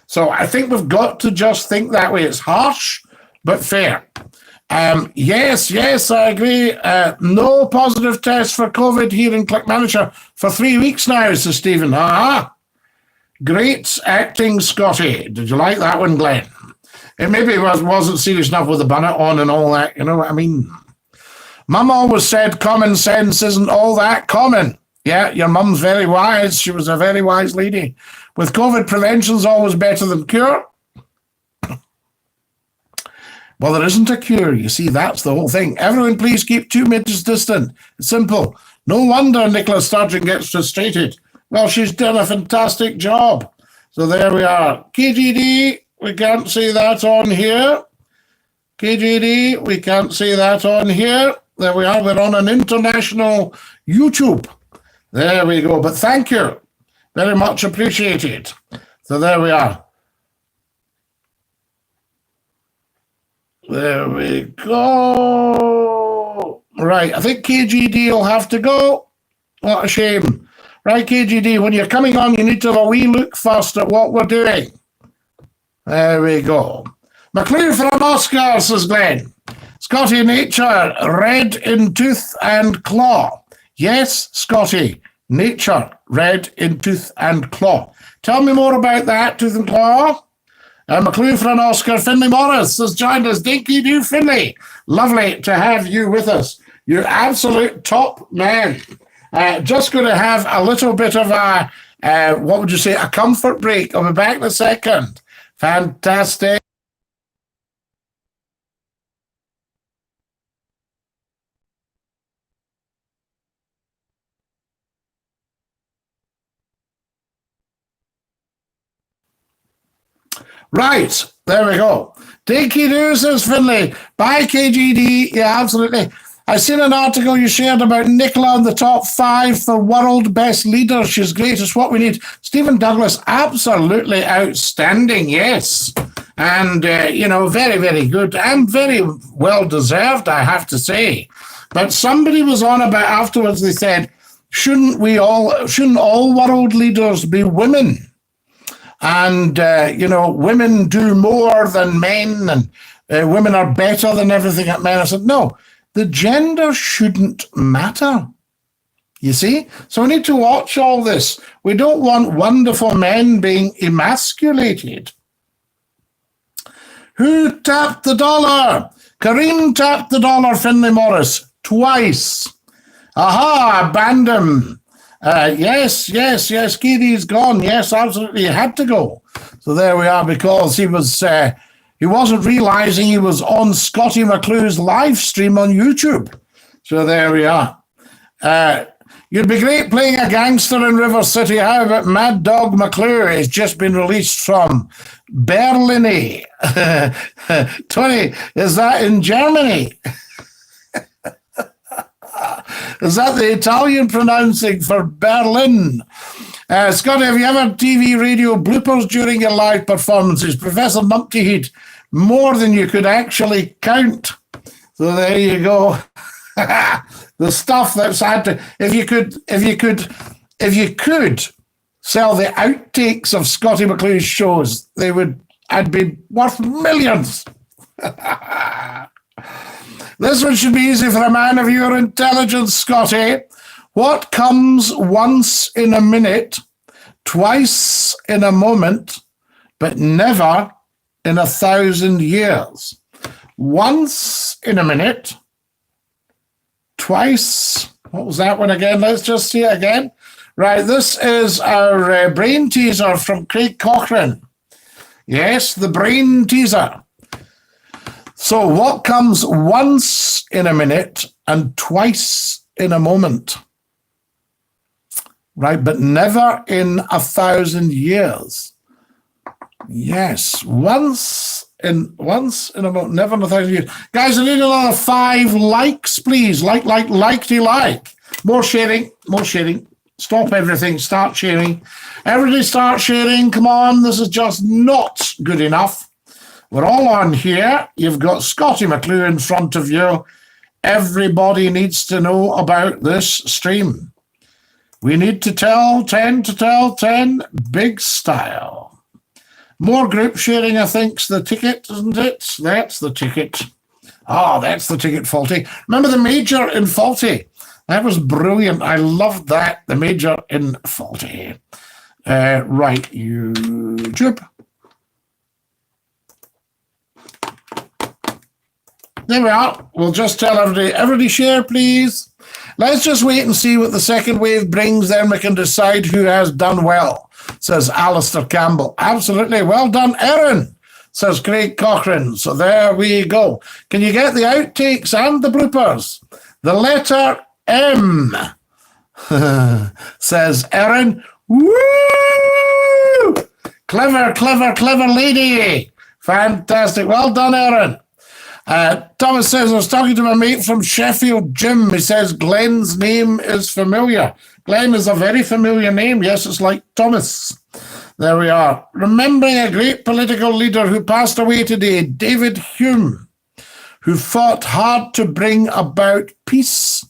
So I think we've got to just think that way. It's harsh, but fair. Yes, I agree. No positive test for COVID here in Click Manager for 3 weeks now, says Stephen. Great acting, Scottie. Did you like that one, Glenn? It maybe wasn't serious enough with the bonnet on and all that, you know what I mean? Mum always said common sense isn't all that common. Yeah, your mum's very wise. She was a very wise lady. With COVID, prevention's always better than cure. Well, there isn't a cure. You see, that's the whole thing. Everyone, please keep 2 meters distant. It's simple. No wonder Nicola Sturgeon gets frustrated. Well, she's done a fantastic job. So there we are. KGD, we can't see that on here. KGD, we can't see that on here. There we are. We're on an international YouTube. There we go. But thank you. Very much appreciated. So there we are. There we go. Right, I think KGD will have to go. What a shame. Right, KGD, when you're coming on, you need to have a wee look first at what we're doing. There we go. McClue for an Oscar, says Glenn. Scottie Nature, red in tooth and claw. Yes, Scottie, Nature, red in tooth and claw. Tell me more about that, tooth and claw. McClue for an Oscar. Finlay Morris has joined us. Dinky-Doo, Finlay. Lovely to have you with us. You're absolute top man. Just going to have a little bit of a, what would you say, a comfort break. I'll be back in a second. Fantastic. Right, there we go. Dinky-Doo, says Finlay. Bye, KGD. Yeah, absolutely. I seen an article you shared about Nicola in the top 5 for world best leaders. She's great. It's what we need. Stephen Douglas, absolutely outstanding, yes. And, very, very good and very well deserved, I have to say. But somebody was on about afterwards, they said, shouldn't all world leaders be women? And, women do more than men, and women are better than everything that men. I said, no, the gender shouldn't matter. You see? So we need to watch all this. We don't want wonderful men being emasculated. Who tapped the dollar? Kareem tapped the dollar, Finlay Morris, twice. Aha, Bandham. Yes, Keely's gone. Yes, absolutely, he had to go. So there we are, because he wasn't realizing he was on Scottie McClue's live stream on YouTube. So there we are. You'd be great playing a gangster in River City. How about Mad Dog McClue? Has just been released from Berlin. Tony, is that in Germany? Is that the Italian pronouncing for Berlin? Scottie, have you ever TV, radio bloopers during your live performances? Professor Numpty Heat, more than you could actually count. So there you go. The stuff that's had to. If you could sell the outtakes of Scottie McClue's shows, I'd be worth millions. This one should be easy for a man of your intelligence, Scottie. What comes once in a minute, twice in a moment, but never in 1,000 years? Once in a minute, twice. What was that one again? Let's just see it again. Right, this is our brain teaser from Craig Cochrane. Yes, the brain teaser. So what comes once in a minute and twice in a moment? Right, but never in 1,000 years. Yes, once in a moment, never in 1,000 years. Guys, I need another 5 likes, please. Like. More sharing. Stop everything, start sharing. Everybody start sharing, come on. This is just not good enough. We're all on here. You've got Scottie McClue in front of you. Everybody needs to know about this stream. We need to tell 10 big style. More group sharing, I think's the ticket, isn't it? That's the ticket. Oh, that's the ticket, Faulty. Remember the major in Faulty? That was brilliant. I loved that, the major in Faulty. Right, YouTube. There we are. We'll just tell everybody share, please. Let's just wait and see what the second wave brings, then we can decide who has done well, says Alistair Campbell. Absolutely. Well done, Erin, says Craig Cochrane. So there we go. Can you get the outtakes and the bloopers? The letter M, says Erin. Woo! Clever lady. Fantastic. Well done, Erin. Thomas says, I was talking to my mate from Sheffield, Jim. He says Glenn's name is familiar. Glenn is a very familiar name. Yes, it's like Thomas. There we are. Remembering a great political leader who passed away today, David Hume, who fought hard to bring about peace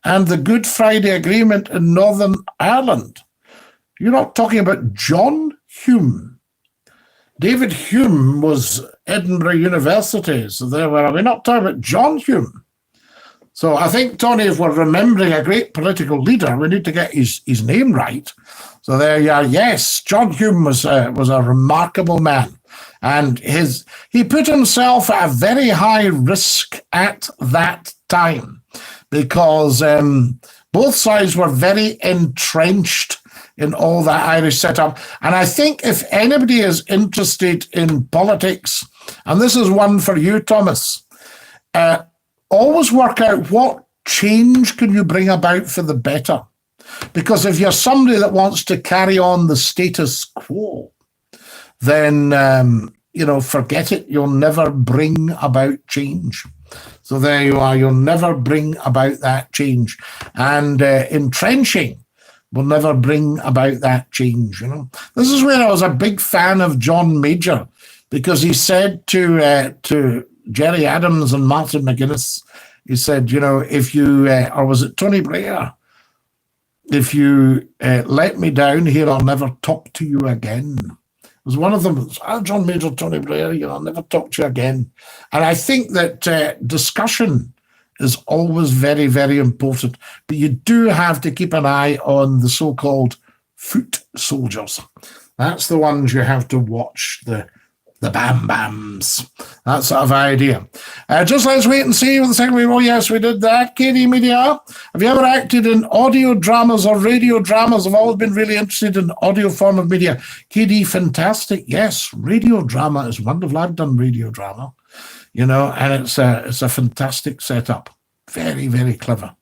and the Good Friday Agreement in Northern Ireland. You're not talking about John Hume. David Hume was Edinburgh University, so there were. We're not talking about John Hume. So I think, Tony, if we're remembering a great political leader, we need to get his name right. So there you are. Yes, John Hume was a remarkable man, and he put himself at a very high risk at that time because both sides were very entrenched in all that Irish setup. And I think if anybody is interested in politics, and this is one for you, Thomas, always work out what change can you bring about for the better. Because if you're somebody that wants to carry on the status quo, then, forget it. You'll never bring about change. So there you are. You'll never bring about that change. And entrenching will never bring about that change. This is where I was a big fan of John Major, because he said to Gerry Adams and Martin McGuinness, he said, if you, or was it Tony Blair, if you let me down here, I'll never talk to you again. It was one of them. John Major, Tony Blair, I'll never talk to you again. And I think that discussion is always very, very important. But you do have to keep an eye on the so-called foot soldiers. That's the ones you have to watch, the bam bams. That sort of idea. Just let's wait and see with the second week. Oh, yes, we did that. KD Media, have you ever acted in audio dramas or radio dramas? I've always been really interested in audio form of media. KD, fantastic. Yes, radio drama is wonderful. I've done radio drama, you know, and it's a fantastic setup. Very, very clever.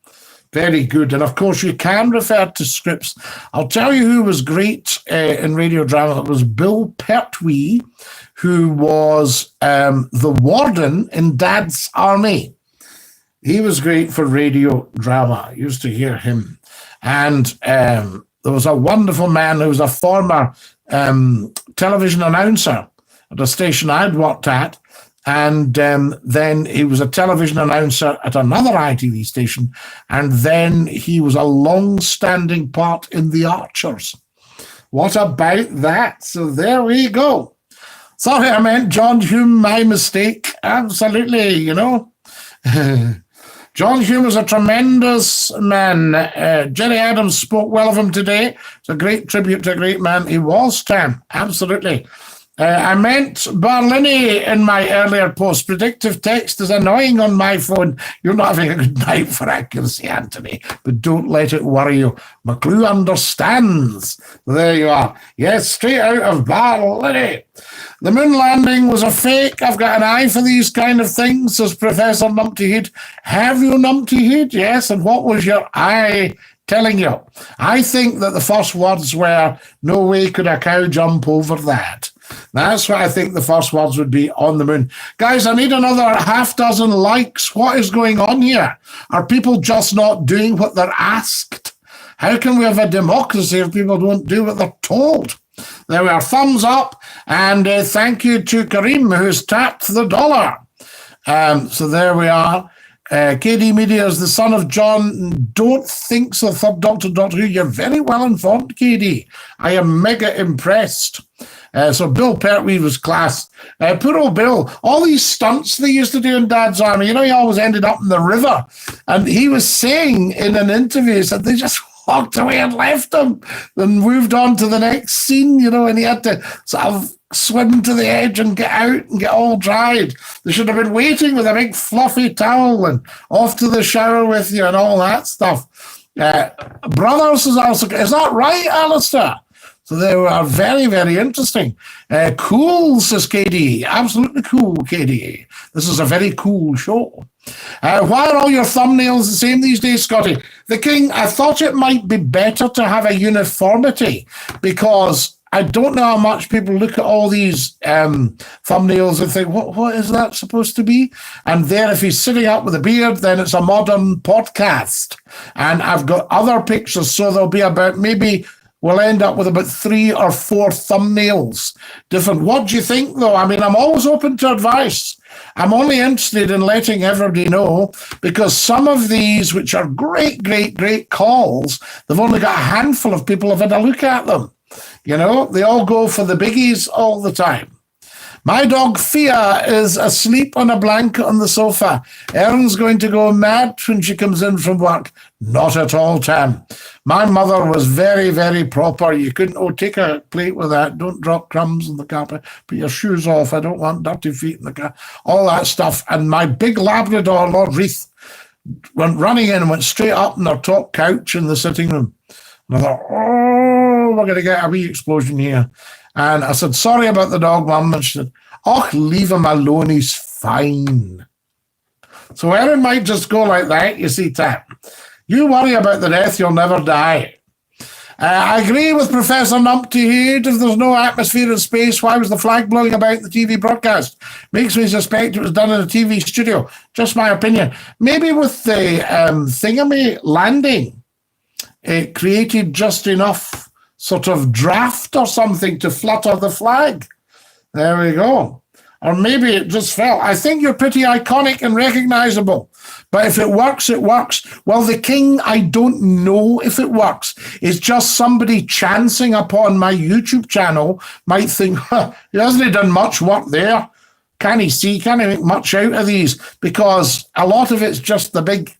Very good. And of course, you can refer to scripts. I'll tell you who was great in radio drama. It was Bill Pertwee, who was the warden in Dad's Army. He was great for radio drama. I used to hear him. And there was a wonderful man who was a former television announcer at a station I'd worked at. And then he was a television announcer at another ITV station. And then he was a long-standing part in The Archers. What about that? So there we go. Sorry, I meant John Hume, my mistake. Absolutely, you know. John Hume was a tremendous man. Jerry Adams spoke well of him today. It's a great tribute to a great man. He was, Tam. Absolutely. I meant Barlini in my earlier post. Predictive text is annoying on my phone. You're not having a good night for accuracy, Anthony, but don't let it worry you. McClue understands. There you are. Yes, straight out of Barlini. The moon landing was a fake. I've got an eye for these kind of things, says Professor Numpty Head. Have you, Numpty Head? Yes, and what was your eye telling you? I think that the first words were, no way could a cow jump over that. That's what I think the first words would be, on the moon. Guys, I need another half dozen likes. What is going on here? Are people just not doing what they're asked? How can we have a democracy if people don't do what they're told? There we are. Thumbs up. And thank you to Kareem, who's tapped the dollar. So there we are. KD Media is the son of John. Don't think so, Third Doctor Who. You're very well informed, KD. I am mega impressed. So Bill Pertwee was class. Poor old Bill. All these stunts they used to do in Dad's Army, you know, he always ended up in the river. And he was saying in an interview, he said they just walked away and left him and moved on to the next scene, you know, and he had to sort of swim to the edge and get out and get all dried. They should have been waiting with a big fluffy towel and off to the shower with you and all that stuff. Brothers is also, is that right, Alistair? So they are very, very interesting. Cool, says KD. Absolutely cool, KD. This is a very cool show. Why are all your thumbnails the same these days, Scotty? The King, I thought it might be better to have a uniformity because I don't know how much people look at all these thumbnails and think, what is that supposed to be? And then if he's sitting up with a beard, then it's a modern podcast. And I've got other pictures, so there'll be about maybe... we'll end up with about 3 or 4 thumbnails different. What do you think, though? I mean, I'm always open to advice. I'm only interested in letting everybody know because some of these, which are great, great, great calls, they've only got a handful of people have had a look at them. You know, they all go for the biggies all the time. My dog Fia is asleep on a blanket on the sofa. Erin's going to go mad when she comes in from work. Not at all, Tam. My mother was very, very proper. You couldn't, take a plate with that. Don't drop crumbs on the carpet. Put your shoes off. I don't want dirty feet in the car. All that stuff. And my big Labrador, Lord Reith, went running in and went straight up on their top couch in the sitting room. And I thought, oh, we're going to get a wee explosion here. And I said, sorry about the dog, Mum. And she said, oh, leave him alone. He's fine. So Erin might just go like that, you see, Tam. You worry about the death, you'll never die. I agree with Professor Numpty Head. If there's no atmosphere in space, why was the flag blowing about the TV broadcast? Makes me suspect it was done in a TV studio. Just my opinion. Maybe with the thingamy landing, it created just enough sort of draft or something to flutter the flag. There we go. Or maybe it just fell. I think you're pretty iconic and recognizable. But if it works, it works. Well, the King, I don't know if it works. It's just somebody chancing upon my YouTube channel might think, he hasn't done much work there. can't make much out of these because a lot of it's just the big,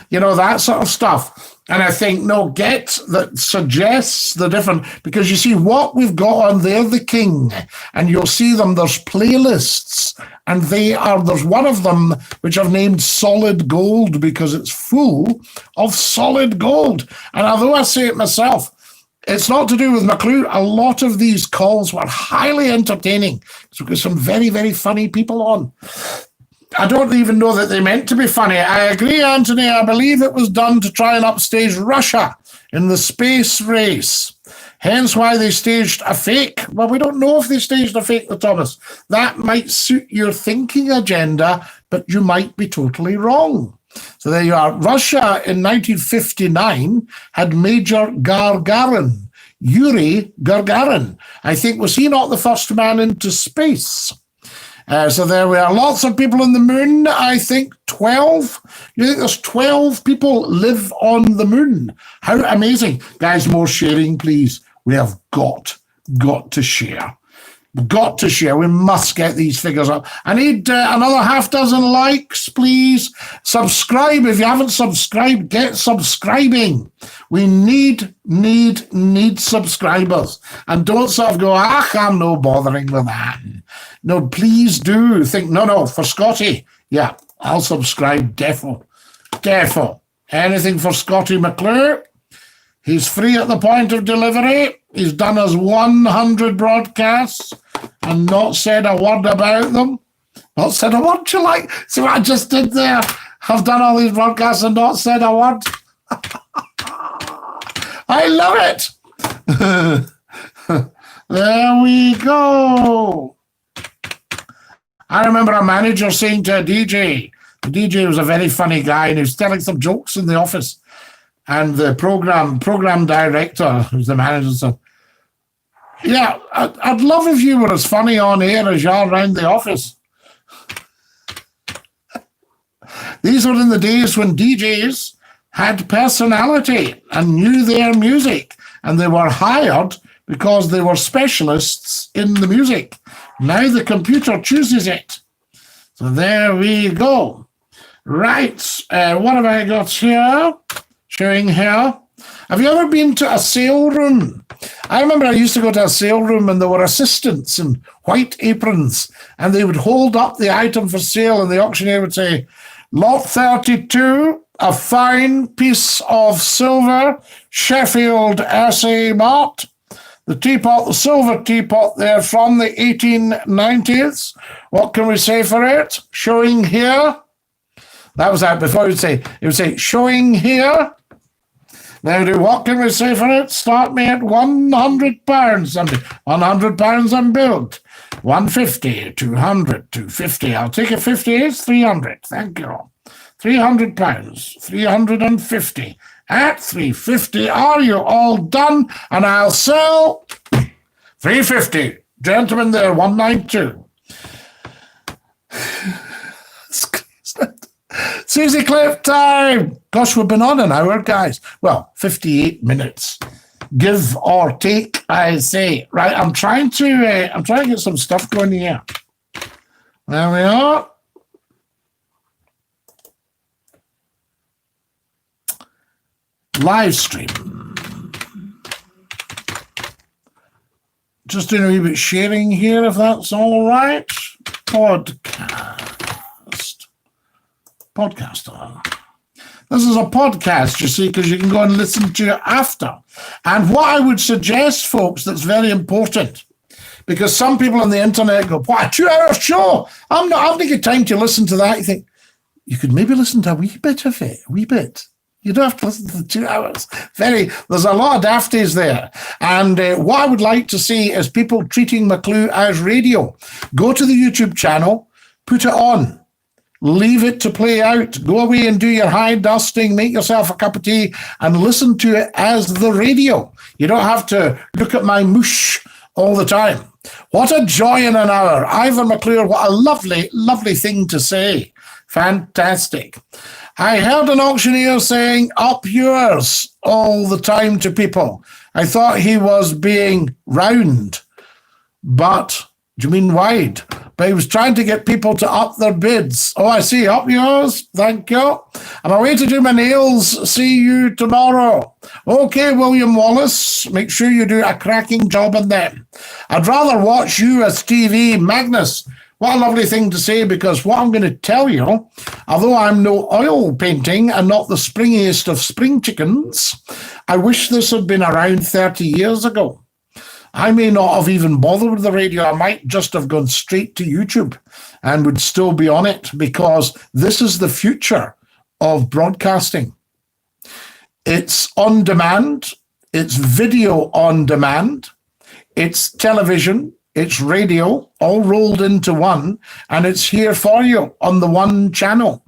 that sort of stuff. And I think, no, get that suggests the different, because you see what we've got on there, the King, and you'll see them, there's playlists, and there's one of them which I've named Solid Gold because it's full of solid gold. And although I say it myself, it's not to do with McClue. A lot of these calls were highly entertaining because some very, very funny people on. I don't even know that they meant to be funny. I agree, Anthony. I believe it was done to try and upstage Russia in the space race. Hence why they staged a fake. Well, we don't know if they staged a fake, Thomas. That might suit your thinking agenda, but you might be totally wrong. So there you are. Russia in 1959 had Major Gagarin, Yuri Gagarin. I think, was he not the first man into space? So there we are. Lots of people on the moon. I think 12. You think there's 12 people live on the moon? How amazing. Guys, more sharing, please. We have got to share. Got to share. We must get these figures up. I need another half dozen likes, please. Subscribe. If you haven't subscribed, get subscribing. We need subscribers. And don't sort of go, I'm no bothering with that. No, please do think, no, for Scottie. Yeah, I'll subscribe, defo. Anything for Scottie McClue. He's free at the point of delivery. He's done his 100 broadcasts and not said a word about them. Not said a word, you like? See what I just did there? I've done all these broadcasts and not said a word. I love it. There we go. I remember a manager saying to a DJ, the DJ was a very funny guy and he was telling some jokes in the office. And the program director, who's the manager, said, yeah, I'd love if you were as funny on air as you are around the office. These were in the days when DJs had personality and knew their music, and they were hired because they were specialists in the music. Now the computer chooses it. So there we go. Right, what have I got here? Showing here. Have you ever been to a sale room? I remember I used to go to a sale room and there were assistants in white aprons and they would hold up the item for sale and the auctioneer would say, lot 32, a fine piece of silver, Sheffield SA mart. The teapot, the silver teapot there from the 1890s. What can we say for it? Showing here. That was out before it would say showing here. Now, what can we say for it? Start me at £100. £100 and build. 150, 200, 250. I'll take a 50. It's 300. Thank you. £300. 350. At 350. Are you all done? And I'll sell 350. Gentlemen there, 192. Susie Cliff time. Gosh, we've been on an hour, guys. Well, 58 minutes, give or take, I say. Right, I'm trying to get some stuff going here. There we are. Live stream. Just doing a wee bit sharing here, if that's all right. Podcaster. This is a podcast, you see, because you can go and listen to it after. And what I would suggest, folks, that's very important, because some people on the internet go, what, a 2-hour show? I'm not having time to listen to that. You think, you could maybe listen to a wee bit of it, a wee bit. You don't have to listen to the 2 hours. There's a lot of dafties there. And what I would like to see is people treating McClue as radio. Go to the YouTube channel, put it on. Leave it to play out. Go away and do your high dusting, make yourself a cup of tea, and listen to it as the radio. You don't have to look at my moosh all the time. What a joy in an hour. Ivan McClure, what a lovely, lovely thing to say. Fantastic. I heard an auctioneer saying, up yours, all the time to people. I thought he was being round, but Do you mean wide? But he was trying to get people to up their bids. Oh, I see. Up yours. Thank you. I'm away to do my nails. See you tomorrow. Okay, William Wallace. Make sure you do a cracking job on them. I'd rather watch you as TV. Magnus. What a lovely thing to say, because what I'm going to tell you, although I'm no oil painting and not the springiest of spring chickens, I wish this had been around 30 years ago. I may not have even bothered with the radio. I might just have gone straight to YouTube and would still be on it, because this is the future of broadcasting. It's on demand. It's video on demand. It's television. It's radio, all rolled into one, and it's here for you on the one channel.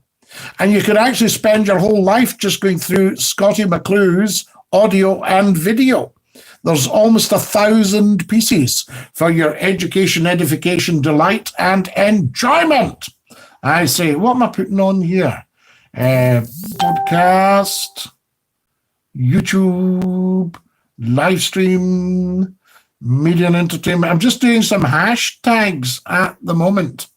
And you could actually spend your whole life just going through Scottie McClue's audio and video. There's almost 1,000 pieces for your education, edification, delight, and enjoyment. I say, what am I putting on here? Podcast, YouTube, live stream, media and entertainment. I'm just doing some hashtags at the moment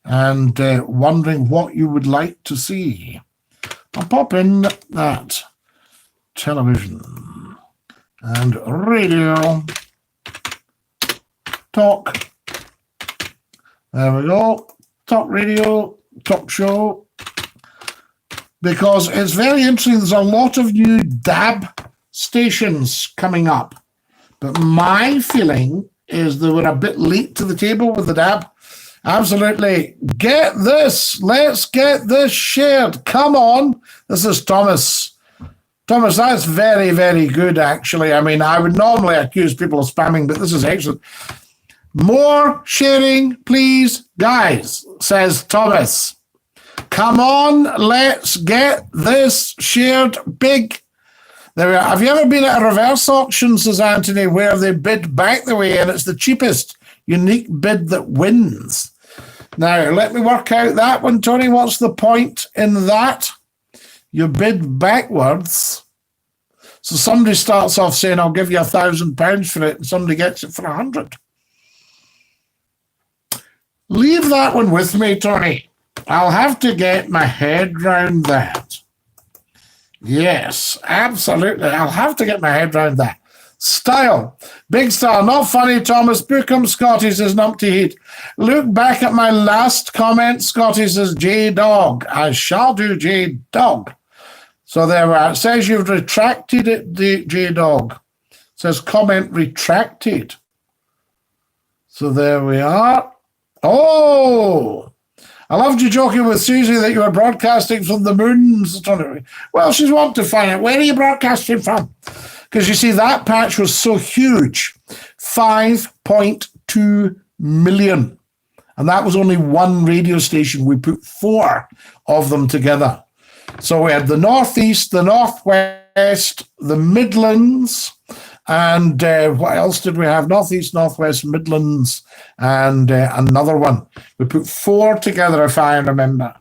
and wondering what you would like to see. I'll pop in that television and radio, talk. There we go. Talk radio, talk show. Because it's very interesting. There's a lot of new DAB stations coming up. But my feeling is they were a bit late to the table with the DAB. Absolutely. Get this. Let's get this shared. Come on. This is Thomas. Thomas, that's very, very good, actually. I mean, I would normally accuse people of spamming, but this is excellent. More sharing, please, guys, says Thomas. Come on, let's get this shared big. There we are. Have you ever been at a reverse auction, says Anthony, where they bid back the way and it's the cheapest unique bid that wins? Now, let me work out that one, Tony. What's the point in that? You bid backwards. So somebody starts off saying, I'll give you £1,000 for it, and somebody gets it for 100. Leave that one with me, Tony. I'll have to get my head round that. Yes, absolutely. I'll have to get my head around that. Style. Big style. Not funny, Thomas. Bookham Scottie says numpty heat. Look back at my last comment. Scottie says J-Dog. I shall do J-Dog. So there we are. It says you've retracted it, J-Dog. It says comment retracted. So there we are. Oh! I loved you joking with Susie that you were broadcasting from the moons. Well, she's wanting to find out, where are you broadcasting from? Because you see, that patch was so huge, 5.2 million. And that was only one radio station. We put 4 of them together. So we had the Northeast, the Northwest, the Midlands, and what else did we have? Northeast, Northwest, Midlands, and another one. We put 4 together, if I remember.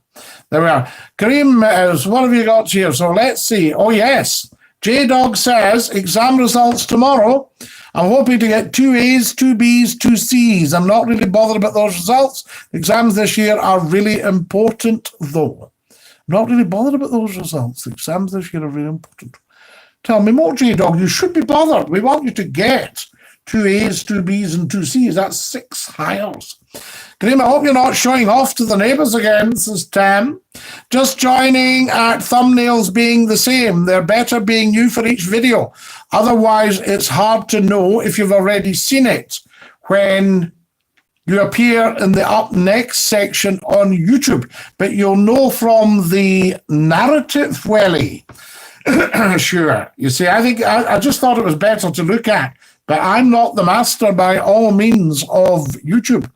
There we are. Kareem, what have you got here? So let's see. Oh, yes. J-Dog says, exam results tomorrow. I'm hoping to get 2 A's, 2 B's, 2 C's. I'm not really bothered about those results. Exams this year are really important, though. I'm not really bothered about those results. The exams this year are really important. Tell me more, J-Dog. You should be bothered. We want you to get 2 A's, 2 B's, and 2 C's. That's 6 hires. Graham, I hope you're not showing off to the neighbours again, says Tam. Just joining at thumbnails being the same. They're better being new for each video. Otherwise, it's hard to know if you've already seen it when you appear in the up next section on YouTube. But you'll know from the narrative welly. Sure. You see, I just thought it was better to look at, but I'm not the master by all means of YouTube.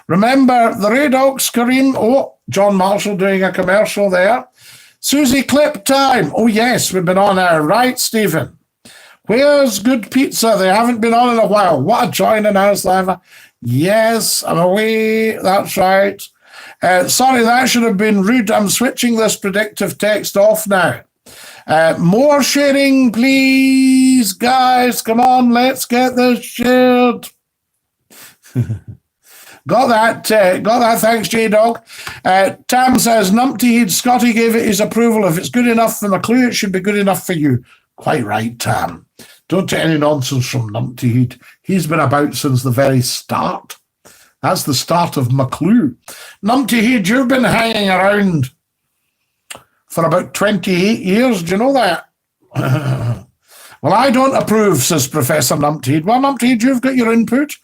Remember the Radox, Kareem. Oh, John Marshall doing a commercial there. Susie Clip time. Oh, yes, we've been on there. Right, Stephen. Where's Good Pizza? They haven't been on in a while. What a joy in an house, Liver. Yes, I'm away. That's right. Sorry, that should have been rude. I'm switching this predictive text off now. More sharing, please, guys. Come on, let's get this shared. Got that. Thanks, J-Dog. Tam says, Numpty Heed, Scottie gave it his approval. If it's good enough for McClue, it should be good enough for you. Quite right, Tam. Don't take any nonsense from Numpty Heed. He's been about since the very start. That's the start of McClue. Numpty Heed, you've been hanging around for about 28 years. Do you know that? Well, I don't approve, says Professor Numpty. Well, Numpty, you've got your input.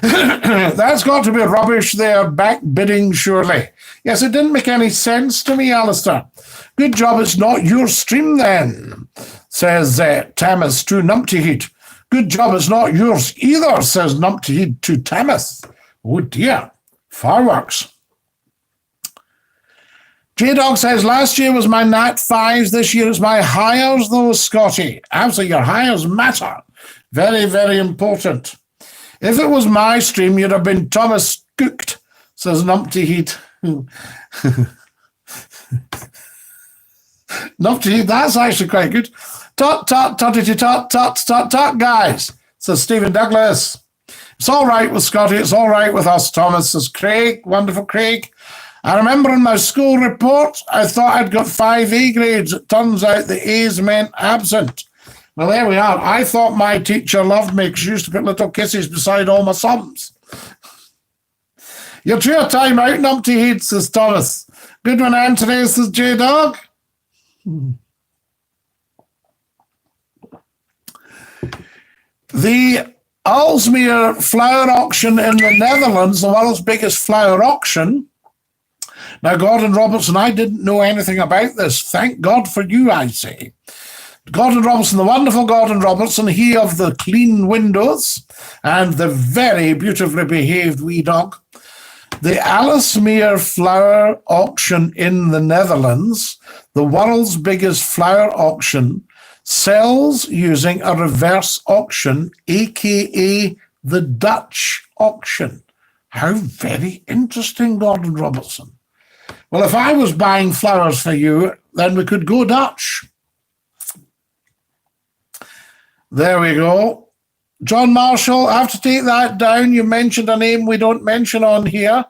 That's got to be rubbish there, backbidding, surely. Yes, it didn't make any sense to me, Alistair. Good job it's not your stream then, says Tamas to Numpty. Good job it's not yours either, says Numpty to Tamas. Oh dear, fireworks. J-Dog says, last year was my Nat 5s, this year is my hires, though, Scottie. Absolutely, your hires matter. Very, very important. If it was my stream, you'd have been Thomas Cooked, says Numpty Heat. Numpty Heat, that's actually quite good. Tot, tot, tottity, tot, tot, tot, tot, guys, says Stephen Douglas. It's all right with Scottie, it's all right with us, Thomas, says Craig. Wonderful, Craig. I remember in my school report, I thought I'd got 5 A grades. It turns out the A's meant absent. Well, there we are. I thought my teacher loved me because she used to put little kisses beside all my sums. You're to your time out, Numpty Heat, says Thomas. Good one, Anthony, says J-Dog. The Aalsmeer flower auction in the Netherlands, the world's biggest flower auction. Now, Gordon Robertson, I didn't know anything about this. Thank God for you, I say. Gordon Robertson, the wonderful Gordon Robertson, he of the clean windows and the very beautifully behaved wee dog. The Aalsmeer flower auction in the Netherlands, the world's biggest flower auction, sells using a reverse auction, a.k.a. the Dutch auction. How very interesting, Gordon Robertson. Well, if I was buying flowers for you, then we could go Dutch. There we go. John Marshall, I have to take that down. You mentioned a name we don't mention on here.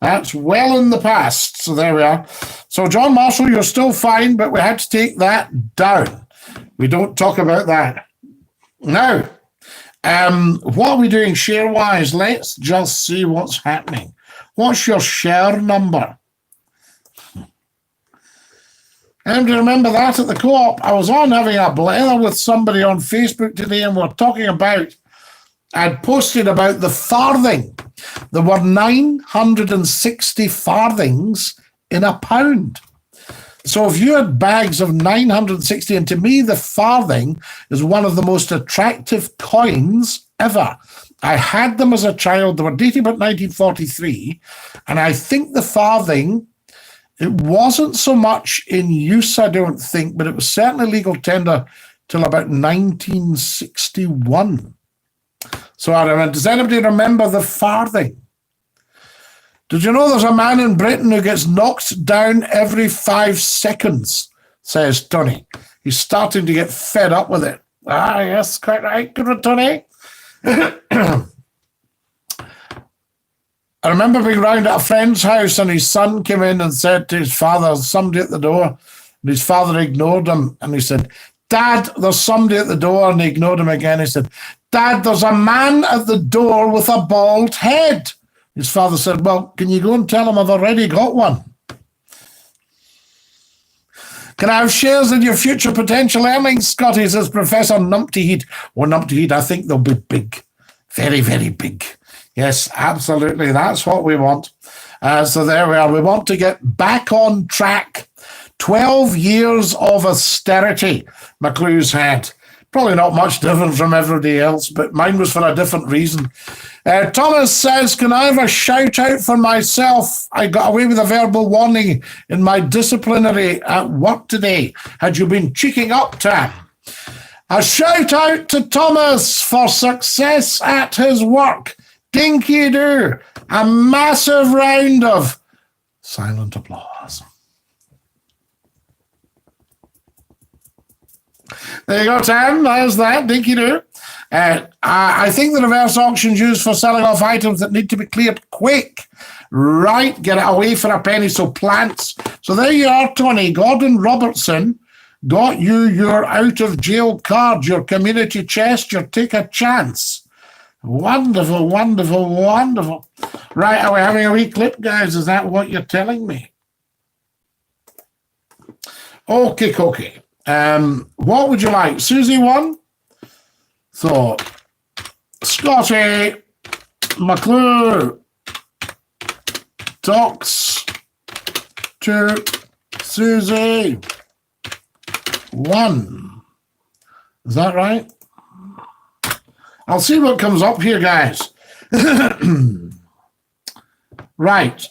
That's well in the past. So there we are. So, John Marshall, you're still fine, but we had to take that down. We don't talk about that. Now, what are we doing share-wise? Let's just see what's happening. What's your share number? And do you remember that at the co-op? I was on having a blather with somebody on Facebook today, and we're talking about, I'd posted about the farthing. There were 960 farthings in a pound. So if you had bags of 960, and to me, the farthing is one of the most attractive coins ever. I had them as a child. They were dated about 1943, and I think the farthing, it wasn't so much in use, I don't think, but it was certainly legal tender till about 1961. So I remember, does anybody remember the farthing? Did you know there's a man in Britain who gets knocked down every 5 seconds, says Tony. He's starting to get fed up with it. Ah, yes, quite right. Good one, Tony. I remember being round at a friend's house and his son came in and said to his father, there's somebody at the door. And his father ignored him. And he said, Dad, there's somebody at the door. And he ignored him again. He said, Dad, there's a man at the door with a bald head. His father said, well, can you go and tell him I've already got one? Can I have shares in your future potential earnings, Scottie, says Professor Numpty Heat. Well, Numpty Heat, I think they'll be big. Very, very big. Yes, absolutely. That's what we want. So there we are. We want to get back on track. 12 years of austerity McClue's had. Probably not much different from everybody else, but mine was for a different reason. Thomas says, can I have a shout out for myself? I got away with a verbal warning in my disciplinary at work today. Had you been cheeking up, Tam? A shout out to Thomas for success at his work. Dinky-Doo, a massive round of silent applause. There you go, Tam. There's that, Dinky-Doo. I think the reverse auction's used for selling off items that need to be cleared quick. Right, get it away for a penny, so plants. So there you are, Tony. Gordon Robertson got you your out-of-jail card, your community chest, your take a chance. Wonderful, wonderful, wonderful. Right, are we having a wee clip, guys? Is that what you're telling me? Okay. What would you like? Susie won? So, Scottie McClue talks to Susie 1. Is that right? I'll see what comes up here, guys. Right.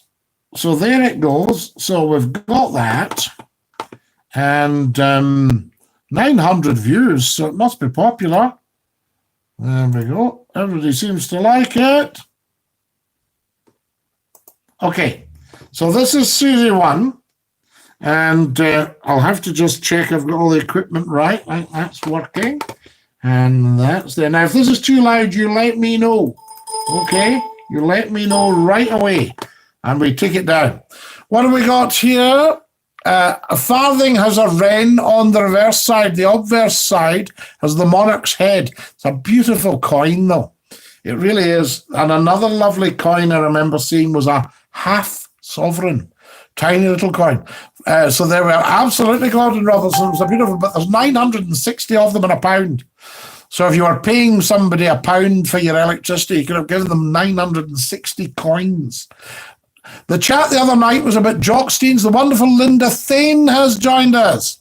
So there it goes. So we've got that. And 900 views, so it must be popular. There we go. Everybody seems to like it. Okay. So this is Susie 1. And I'll have to just check I've got all the equipment right. That's working. And that's there. Now, if this is too loud, you let me know. Okay? You let me know right away. And we take it down. What have we got here? A farthing has a wren on the reverse side. The obverse side has the monarch's head. It's a beautiful coin, though. It really is. And another lovely coin I remember seeing was a half sovereign. Tiny little coin. So they were absolutely Gordon Robertson. It was a beautiful, but there's 960 of them in £1. So if you were paying somebody £1 for your electricity, you could have given them 960 coins. The chat the other night was about Jocksteins. The wonderful Linda Thane has joined us.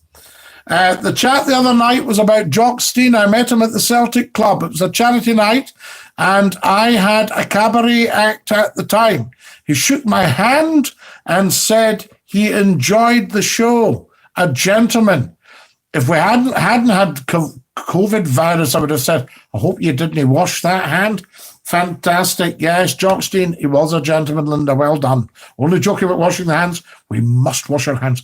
The chat the other night was about Jockstein. I met him at the Celtic Club. It was a charity night, and I had a cabaret act at the time. He shook my hand and said he enjoyed the show. A gentleman. If we hadn't had COVID virus, I would have said, I hope you didn't wash that hand. Fantastic. Yes, Jockstein, he was a gentleman, Linda. Well done. Only joking about washing the hands. We must wash our hands.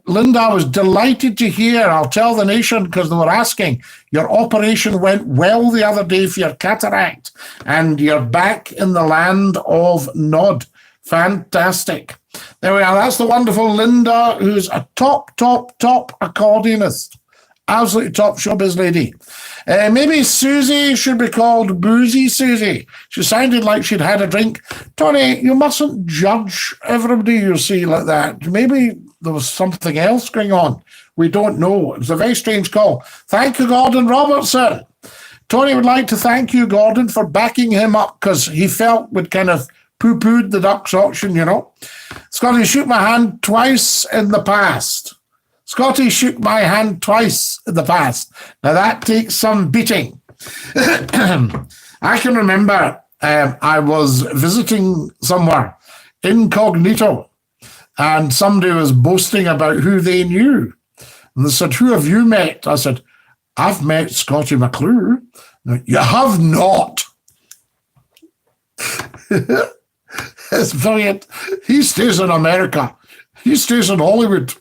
Linda, I was delighted to hear, I'll tell the nation because they were asking, your operation went well the other day for your cataract and you're back in the land of Nod. Fantastic. There we are. That's the wonderful Linda, who's a top accordionist. Absolutely top showbiz lady. Maybe Susie should be called Boozy Susie. She sounded like she'd had a drink. Tony, you mustn't judge everybody you see like that. Maybe there was something else going on. We don't know. It was a very strange call. Thank you, Gordon Robertson. Tony would like to thank you, Gordon, for backing him up because he felt we'd kind of poo-pooed the Ducks auction, you know. Scottie, shook my hand twice in the past. Scottie shook my hand twice in the past. Now, that takes some beating. I can remember I was visiting somewhere incognito, and somebody was boasting about who they knew. And they said, who have you met? I said, I've met Scottie McClue. No, you have not. It's brilliant. He stays in America. He stays in Hollywood.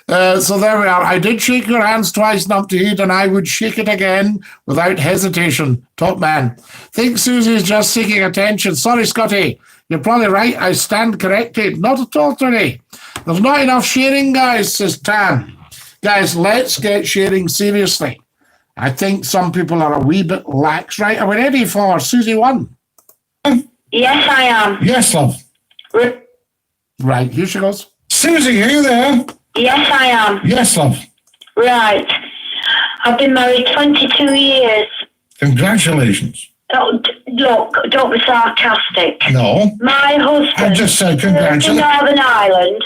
So there we are. I did shake your hands twice, Numpty, and I would shake it again without hesitation. Top man. Think Susie's just seeking attention. Sorry, Scottie. You're probably right. I stand corrected. Not at all, Tony. There's not enough sharing, guys, says Tam. Guys, let's get sharing seriously. I think some people are a wee bit lax. Right, are we ready for Susie 1? Yes, I am. Yes, love. Right, here she goes. Susie, are you there? Yes, I am. Yes, love. Right. I've been married 22 years. Congratulations. Look, don't be sarcastic. No. My husband... I just said congratulations. ...in Northern Ireland...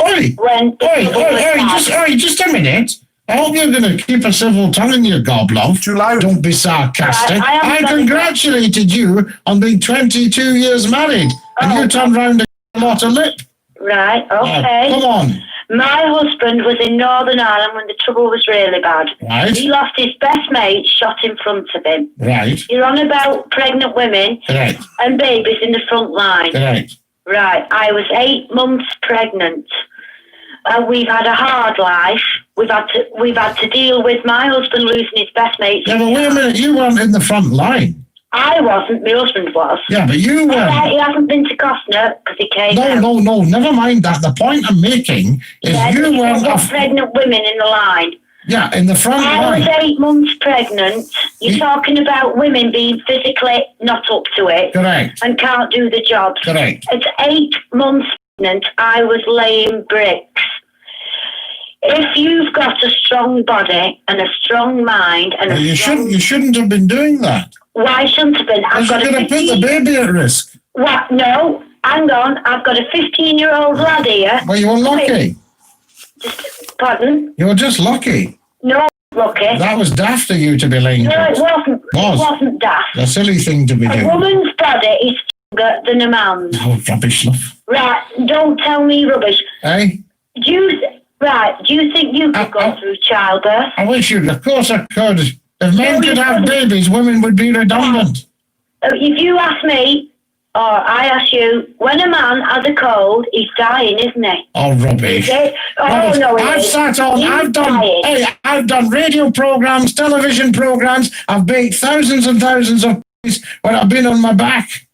Just a minute. I hope you're going to keep a civil tongue in your gobbler. Too loud. Don't be sarcastic. I congratulated you on being 22 years married, and you turned round a lot of lip. Right, okay. Come on. My husband was in Northern Ireland when the trouble was really bad. Right. He lost his best mate, shot in front of him. Right. You're on about pregnant women and babies in the front line. Right. I was 8 months pregnant. We've had a hard life. we've had to deal with my husband losing his best mate. Yeah, but wait a minute, you weren't in the front line. I wasn't, my husband was. Yeah, but you weren't. He hasn't been to Costner because he came out. No, never mind that. The point I'm making is you weren't... pregnant women in the line. Yeah, in the front line. I was 8 months pregnant. You're talking about women being physically not up to it. Correct. And can't do the jobs. Correct. At 8 months pregnant, I was laying bricks. If you've got a strong body and a strong mind and you shouldn't have been doing that. Why shouldn't have been? Because you're going to put the baby at risk. What? No, hang on. I've got a 15-year-old lad here. Well, you were lucky. Pardon? You were just lucky. No, lucky. That was daft of you to be laying No, it wasn't. It wasn't daft. A silly thing to be doing. A woman's body is stronger than a man's. Oh, rubbish, love. Right, don't tell me rubbish. Eh? Do you think you could go through childbirth? I wish you... Of course I could. If men could have babies, women would be redundant. If you ask me, or I ask you, when a man has a cold, he's dying, isn't he? Oh, rubbish. Oh, no, I've done radio programs, television programs. I've baked thousands and thousands of pies when I've been on my back.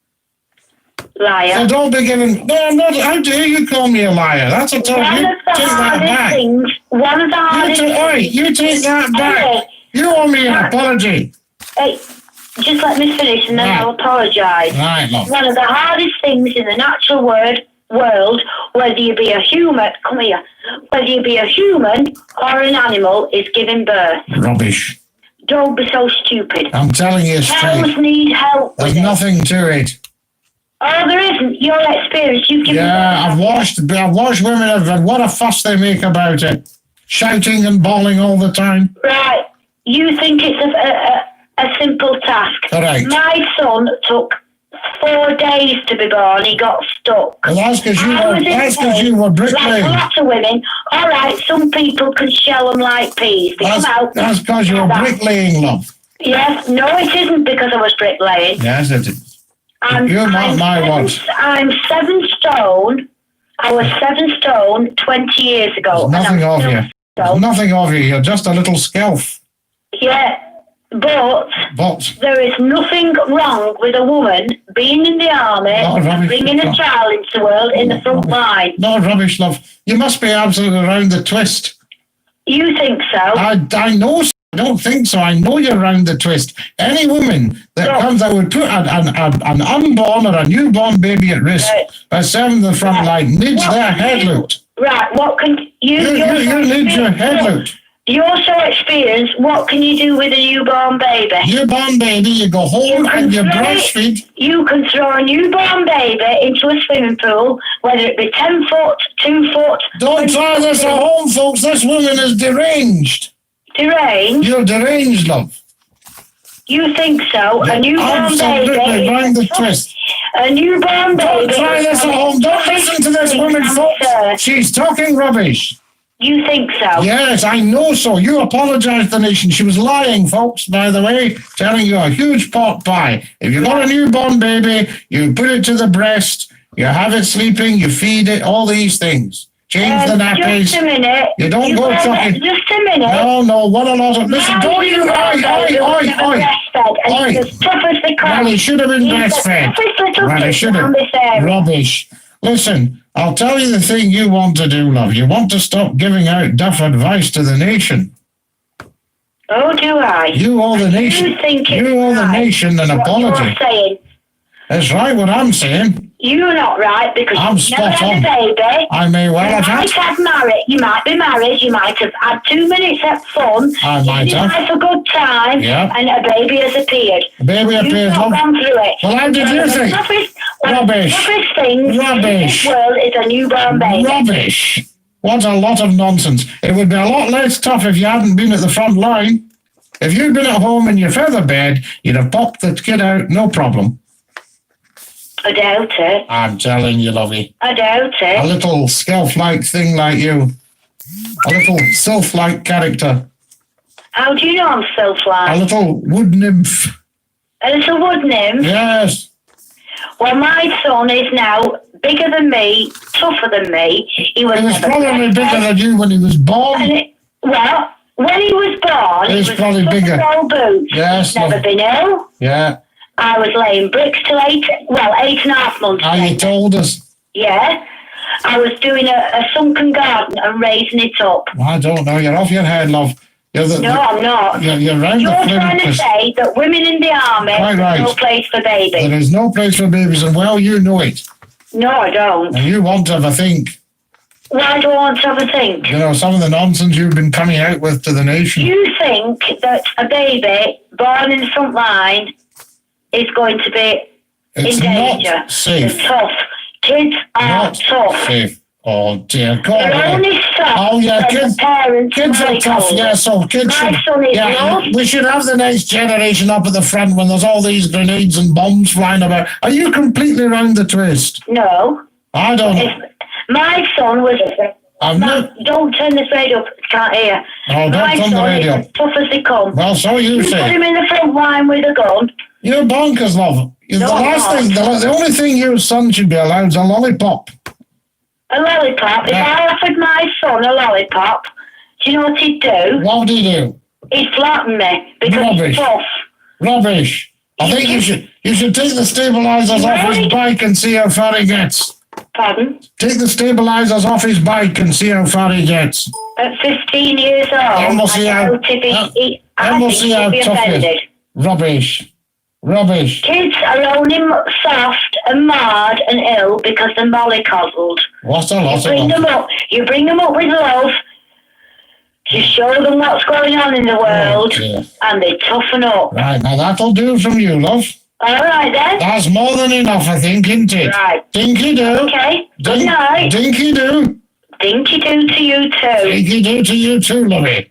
Liar. So don't be giving... No, I'm not... How dare you call me a liar? That's a total... One of the hardest things... One of the hardest things... You take that back. You owe me an apology. Hey, just let me finish and then I'll apologise. Right, love. One of the hardest things in the natural world, whether you be a human, whether you be a human or an animal, is giving birth. Rubbish. Don't be so stupid. I'm telling you straight. Cows need help. There's nothing to it. Oh, there isn't. Your experience, you've given... Yeah, I've watched women, and what a fuss they make about it. Shouting and bawling all the time. Right. You think it's a simple task. Correct. My son took 4 days to be born. He got stuck. Well, that's because you were bricklaying. Like lots of women. All right, some people can shell them like peas. They come out. That's because you were bricklaying, love. Yes. No, it isn't because I was bricklaying. Yes, it is. You're not my watch. I'm 7 stone. I was 7 stone 20 years ago. There's nothing of you. There's nothing of you. You're just a little skelf. Yeah, but there is nothing wrong with a woman being in the army and bringing a child into the world in the front line. No rubbish, love. You must be absolutely around the twist. You think so? I know so. I don't think so. I know you're around the twist. Any woman that comes that would put an unborn or a newborn baby at risk by serving the front line needs their head looked. Right, what can you need your head looked. You're so experienced, what can you do with a newborn baby? Newborn baby, you go home and you breastfeed. You can throw a newborn baby into a swimming pool, whether it be 10 foot, 2 foot. Don't try this at home, folks. This woman is deranged. Deranged? You're deranged, love. You think so? A newborn baby. Round the twist. A newborn baby. Don't try this at home. Don't listen to this woman, folks. She's talking rubbish. You think so? Yes, I know so. You apologise to the nation. She was lying, folks, by the way, telling you a huge pot pie. If you've got a newborn baby, you put it to the breast, you have it sleeping, you feed it, all these things. Change the nappies. Just a minute. You don't go chucking. Just a minute. No, what a lot of... Listen, don't you... Oi. Well, he should have been breastfed. Well, he should have. Rubbish. Listen, I'll tell you the thing you want to do, love. You want to stop giving out duff advice to the nation. Oh, do I? You owe the nation. You owe the nation an apology. You're saying. That's right, what I'm saying. You're not right because you've never had a baby. I may well have had. You might be married. You might have had 2 minutes of fun. I might have. Had a good time. Yeah. And a baby has appeared. A baby appeared. You've not gone through it. Well, how did you think? Rubbish. Thing in this world is a newborn baby. Rubbish. What a lot of nonsense. It would be a lot less tough if you hadn't been at the front line. If you'd been at home in your feather bed, you'd have popped the kid out, no problem. I doubt it. I'm telling you, lovey. I doubt it. A little skelf-like thing like you. A little sylph-like character. How do you know I'm sylph-like? A little wood nymph. A little wood nymph? Yes. Well, my son is now bigger than me, tougher than me. He was probably bigger than you when he was born. Well, when he was born, he's he was probably bigger. Boots. Yes. Never been ill. Yeah. I was laying bricks till 8.5 months. You told us. Yeah. I was doing a sunken garden and raising it up. I don't know. You're off your head, love. No, I'm not. You're right. You're trying to say that women in the army have no place for babies. There is no place for babies, and well, you know it. No, I don't. And you want to have a think. Why do I want to have a think? You know, some of the nonsense you've been coming out with to the nation. You think that a baby born in the front line is going to be in danger? Not safe. It's tough. Kids are Not tough. safe. Oh dear God. They're only Oh yeah, kids are tough. Yeah, so kids. My son is yours. We should have the next generation up at the front when there's all these grenades and bombs flying about. Are you completely round the twist? No. I don't. My son was. Don't turn this radio up. Can't hear. Oh, don't turn the radio. As tough as they come. Well, so you say. Put him in the front line with a gun. You're bonkers, love. The only thing your son should be allowed is a lollipop. A lollipop? Yeah. If I offered my son a lollipop, do you know what he'd do? What would he do? He'd flatten me because he's tough. Rubbish. I think you should take the stabilizers off his bike and see how far he gets. Pardon? Take the stabilizers off his bike and see how far he gets. At 15 years old, And we'll see how tough he is. Rubbish. Kids are only soft and marred and ill because they're mollycoddled. What's a lot of You bring them up with love. You show them what's going on in the world, and they toughen up. Right, now that'll do from you, love. All right, then. That's more than enough, I think, isn't it? Right. Dinky-Doo. Okay. Good night. Dinky-Doo. Dinky-Doo to you too. Dinky-Doo to you too, lovey.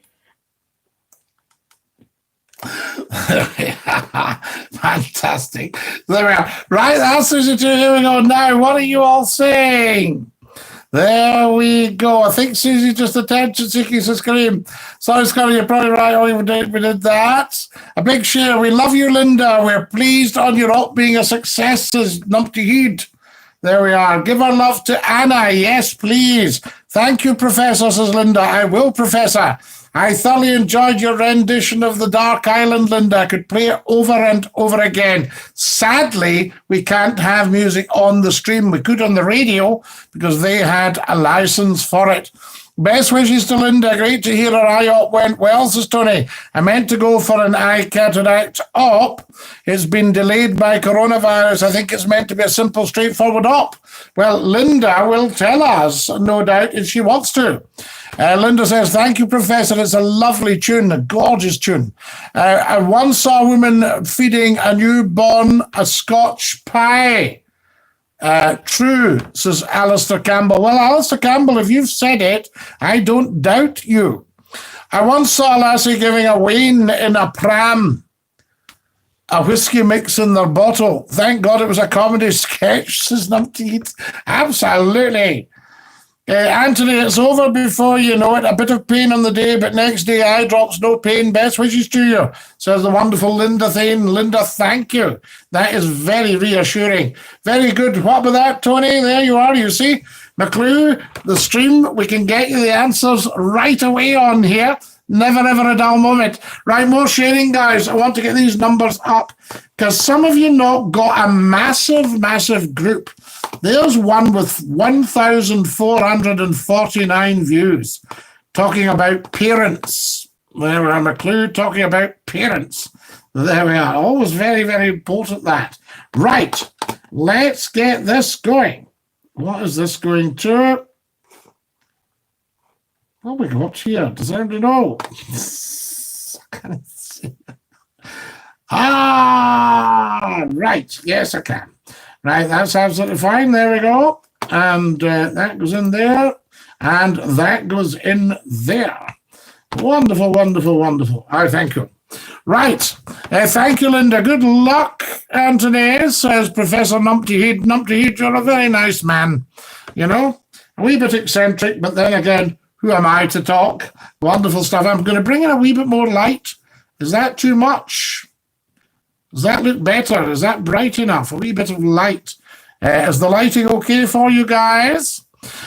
Fantastic. There we are. Right, that's Susie 2. Here we go. Now, what are you all saying? There we go. I think Susie just attention seeking to scream. Sorry, Scotty, you're probably right. Oh, we did that. A big share. We love you, Linda. We're pleased on your op being a success, says Numpty Heed. There we are. Give our love to Anna. Yes, please. Thank you, Professor, says Linda. I will, Professor. I thoroughly enjoyed your rendition of The Dark Island, Linda. I could play it over and over again. Sadly, we can't have music on the stream. We could on the radio because they had a license for it. Best wishes to Linda. Great to hear her IOP went well, says Tony. I meant to go for an eye cataract op. It's been delayed by coronavirus. I think it's meant to be a simple, straightforward op. Well, Linda will tell us, no doubt, if she wants to. Linda says, thank you, Professor. It's a lovely tune, a gorgeous tune. I once saw a woman feeding a newborn a Scotch pie. True, says Alistair Campbell. Well, Alistair Campbell, if you've said it, I don't doubt you. I once saw a lassie giving a wane in a pram, a whiskey mix in their bottle. Thank God it was a comedy sketch, says Numpty. Absolutely. Anthony, it's over before you know it. A bit of pain on the day, but next day, eye drops, no pain. Best wishes to you, says the wonderful Linda Thane. Linda, thank you. That is very reassuring. Very good. What about that, Tony? There you are, you see. McClue, the stream, we can get you the answers right away on here. Never, ever a dull moment. Right, more sharing, guys. I want to get these numbers up because some of you know got a massive, massive group. There's one with 1,449 views talking about parents. There we are, McClue talking about parents. There we are. Always very, very important that. Right, let's get this going. What is this going to? What have we got here? Does anybody know? I can't see. Right. Yes, I can. Right, that's absolutely fine. There we go. And that goes in there. And that goes in there. Wonderful, wonderful, wonderful. I thank you. Right. Thank you, Linda. Good luck, Anthony, says Professor Numpty Heed. Numpty Heed, you're a very nice man. You know, a wee bit eccentric, but then again, who am I to talk? Wonderful stuff. I'm going to bring in a wee bit more light. Is that too much? Does that look better? Is that bright enough? A wee bit of light. Is the lighting okay for you guys?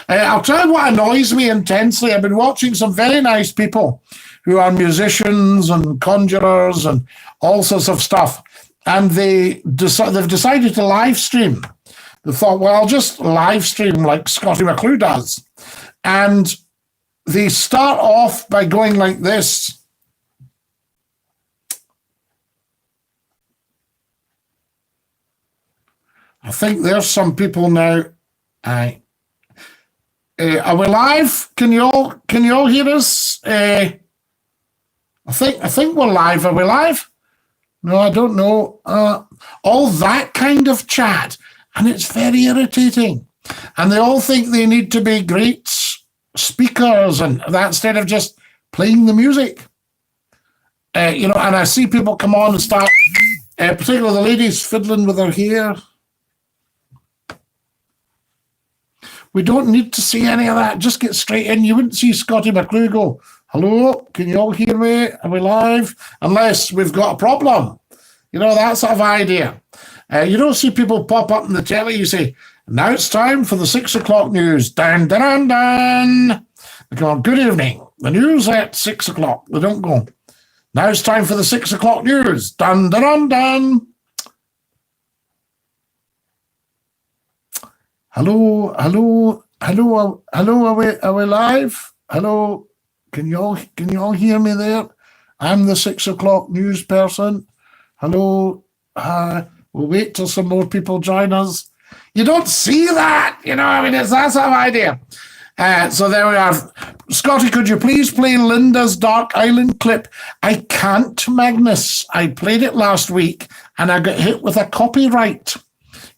I'll tell you what annoys me intensely. I've been watching some very nice people who are musicians and conjurers and all sorts of stuff, and they've decided to live stream. They thought, well, I'll just live stream like Scottie McClue does. And they start off by going like this. I think there's some people now. Are we live? Can you all hear us? I think we're live. Are we live? No, I don't know. All that kind of chat, and it's very irritating. And they all think they need to be great speakers and that instead of just playing the music. And I see people come on and start, particularly the ladies fiddling with their hair. We don't need to see any of that. Just get straight in. You wouldn't see Scottie McClue go, hello, can you all hear me? Are we live? Unless we've got a problem. That sort of idea. You don't see people pop up on the telly. You say, now it's time for the 6 o'clock news. Dun, dun, dun, dun. They come on, good evening. The news at 6 o'clock. They don't go, now it's time for the 6 o'clock news. Dun, dun, dun, dun. Hello, are we live? Hello, can you all hear me there? I'm the 6 o'clock news person. Hello, we'll wait till some more people join us. You don't see that, it's that sort of idea. So there we are. Scottie, could you please play Linda's Dark Island clip? I can't, Magnus. I played it last week and I got hit with a copyright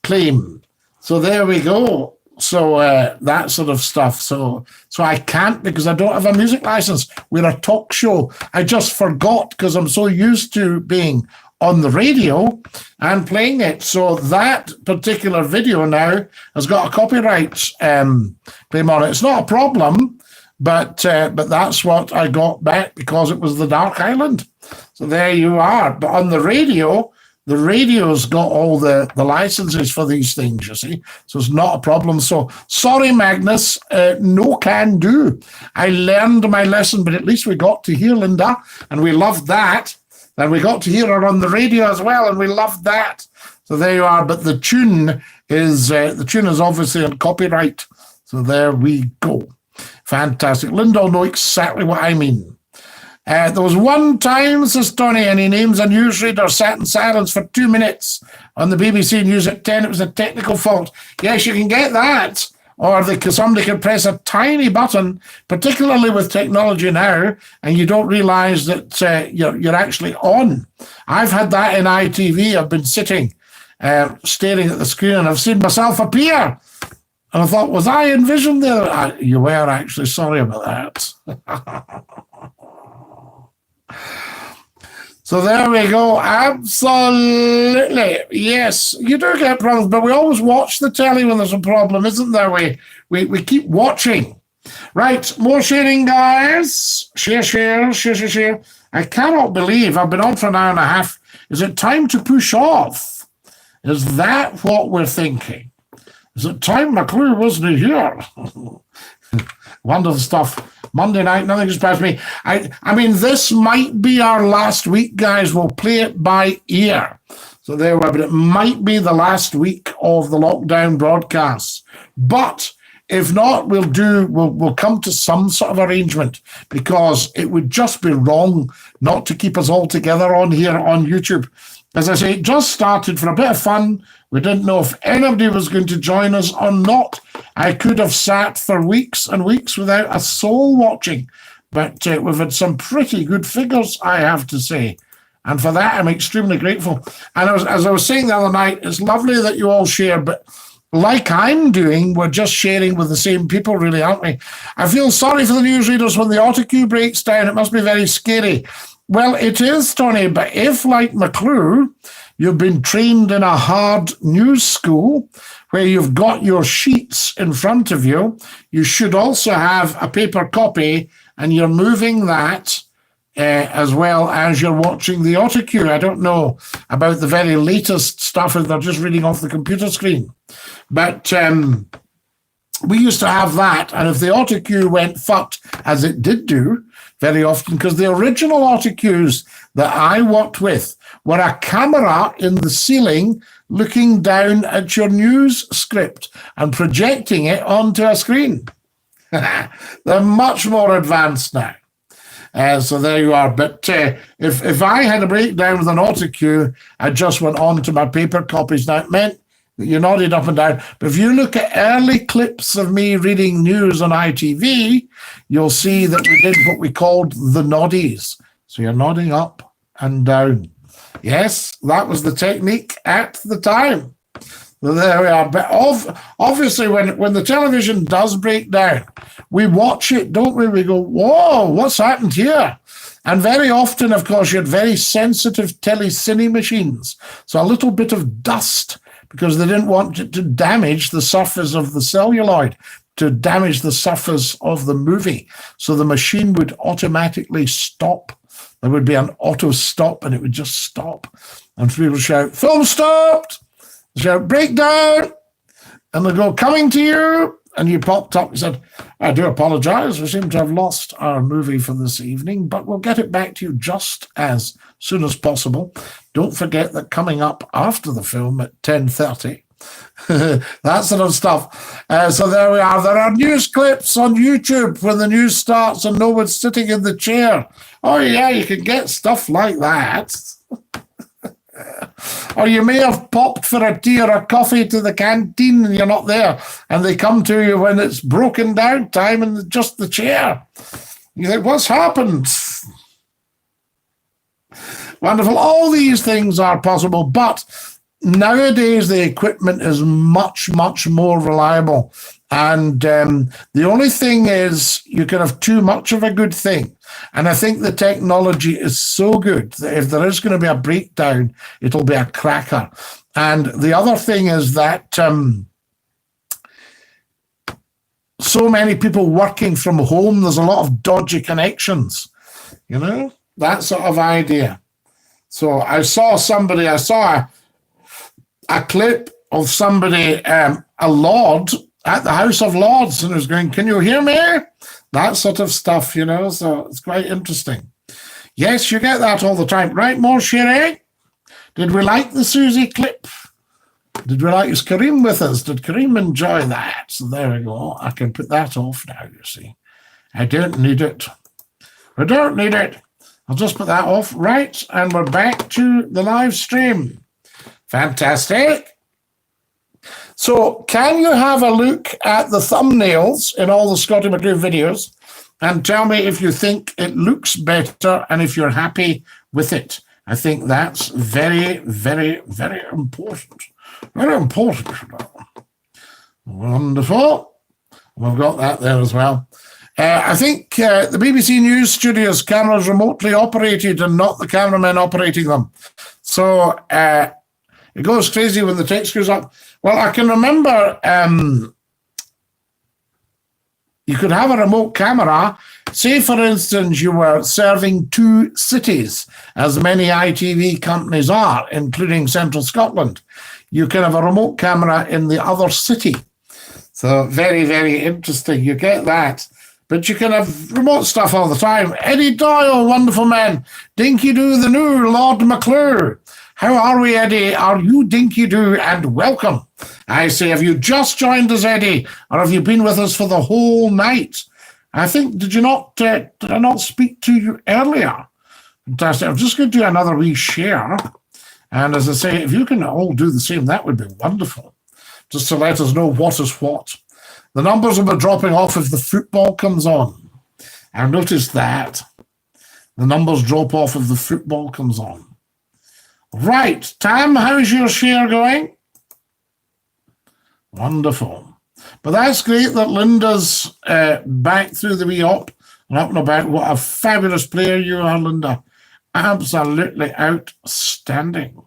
claim. So there we go. So that sort of stuff. So I can't because I don't have a music license. We're a talk show. I just forgot because I'm so used to being on the radio and playing it. So that particular video now has got a copyright claim on it. It's not a problem, but that's what I got back because it was the Dark Island. So there you are. But on the radio's got all the licenses for these things, you see. So it's not a problem. So sorry, Magnus, no can do. I learned my lesson, but at least we got to hear Linda, and we loved that. And we got to hear her on the radio as well, and we loved that. So there you are. But the tune is obviously on copyright. So there we go. Fantastic. Linda will know exactly what I mean. There was one time, says Tony, and he names a newsreader sat in silence for 2 minutes on the BBC News at 10. It was a technical fault. Yes, you can get that. Or somebody can press a tiny button, particularly with technology now, and you don't realise that you're actually on. I've had that in ITV. I've been sitting, staring at the screen, and I've seen myself appear. And I thought, was I envisioned there? You were actually. Sorry about that. So there we go. Absolutely. Yes, you do get problems, but we always watch the telly when there's a problem, isn't there? We keep watching. Right, more sharing, guys. Share. I cannot believe I've been on for an hour and a half. Is it time to push off? Is that what we're thinking? Is it time McClue wasn't here? Wonderful stuff. Monday night, nothing surprised me. I mean, this might be our last week, guys. We'll play it by ear. So there we are, but it might be the last week of the lockdown broadcasts. But if not, we'll come to some sort of arrangement because it would just be wrong not to keep us all together on here on YouTube. As I say, it just started for a bit of fun. We didn't know if anybody was going to join us or not. I could have sat for weeks and weeks without a soul watching, but we've had some pretty good figures, I have to say. And for that, I'm extremely grateful. And as I was saying the other night, it's lovely that you all share, but like I'm doing, we're just sharing with the same people, really, aren't we? I feel sorry for the newsreaders when the autocue breaks down. It must be very scary. Well, it is, Tony, but if, like McClue, you've been trained in a hard news school where you've got your sheets in front of you, you should also have a paper copy and you're moving that as well as you're watching the autocue. I don't know about the very latest stuff if they're just reading off the computer screen. But we used to have that, and if the autocue went fucked, as it did do very often, because the original autocues that I worked with were a camera in the ceiling looking down at your news script and projecting it onto a screen. They're much more advanced now. So there you are. But if I had a breakdown with an autocue, I just went on to my paper copies. Now, it meant that you nodded up and down. But if you look at early clips of me reading news on ITV, you'll see that we did what we called the noddies. So you're nodding up and down. Yes, that was the technique at the time. So there we are. But obviously, when the television does break down, we watch it, don't we? We go, whoa, what's happened here? And very often, of course, you had very sensitive telecine machines. So a little bit of dust, because they didn't want it to damage the surface of the celluloid, to damage the surface of the movie. So the machine would automatically stop. There would be an auto stop, and it would just stop. And people shout, film stopped! Shout, breakdown! And they go, coming to you! And you popped up and said, I do apologize. We seem to have lost our movie for this evening, but we'll get it back to you just as soon as possible. Don't forget that coming up after the film at 10:30, that sort of stuff. So there we are. There are news clips on YouTube when the news starts and no one's sitting in the chair. Oh, yeah, you can get stuff like that. Or you may have popped for a tea or a coffee to the canteen and you're not there, and they come to you when it's broken down time and just the chair. You think, what's happened? Wonderful. All these things are possible, but nowadays the equipment is much, much more reliable. And the only thing is you can have too much of a good thing. And I think the technology is so good that if there is going to be a breakdown, it'll be a cracker. And the other thing is that so many people working from home, there's a lot of dodgy connections, you know, that sort of idea. So I saw a clip of somebody, a lord, at the House of Lords, and was going, can you hear me? That sort of stuff, you know, so it's quite interesting. Yes, you get that all the time. Right, more Sherry? Did we like the Susie clip? Did we like, is Kareem with us? Did Kareem enjoy that? So there we go. I can put that off now, you see. I don't need it. I don't need it. I'll just put that off. Right, and we're back to the live stream. Fantastic. So can you have a look at the thumbnails in all the Scottie McClue videos and tell me if you think it looks better and if you're happy with it? I think that's very, very, very important. Very important. Wonderful. We've got that there as well. I think the BBC News Studios camera is remotely operated and not the cameraman operating them. So it goes crazy when the text goes up. Well, I can remember you could have a remote camera. Say, for instance, you were serving 2 cities, as many ITV companies are, including Central Scotland. You can have a remote camera in the other city. So very, very interesting. You get that. But you can have remote stuff all the time. Eddie Doyle, wonderful man. Dinky-Doo the new Lord McClue. How are we, Eddie? Are you Dinky-Doo? And welcome. I say, have you just joined us, Eddie? Or have you been with us for the whole night? I think, did I not speak to you earlier? Fantastic. I'm just going to do another wee share. And as I say, if you can all do the same, that would be wonderful. Just to let us know what is what. The numbers will be dropping off if the football comes on. I've noticed that. The numbers drop off if the football comes on. Right, Tam, how's your share going? Wonderful. But that's great that Linda's back through the wee up and up and about. What a fabulous player you are, Linda. Absolutely outstanding.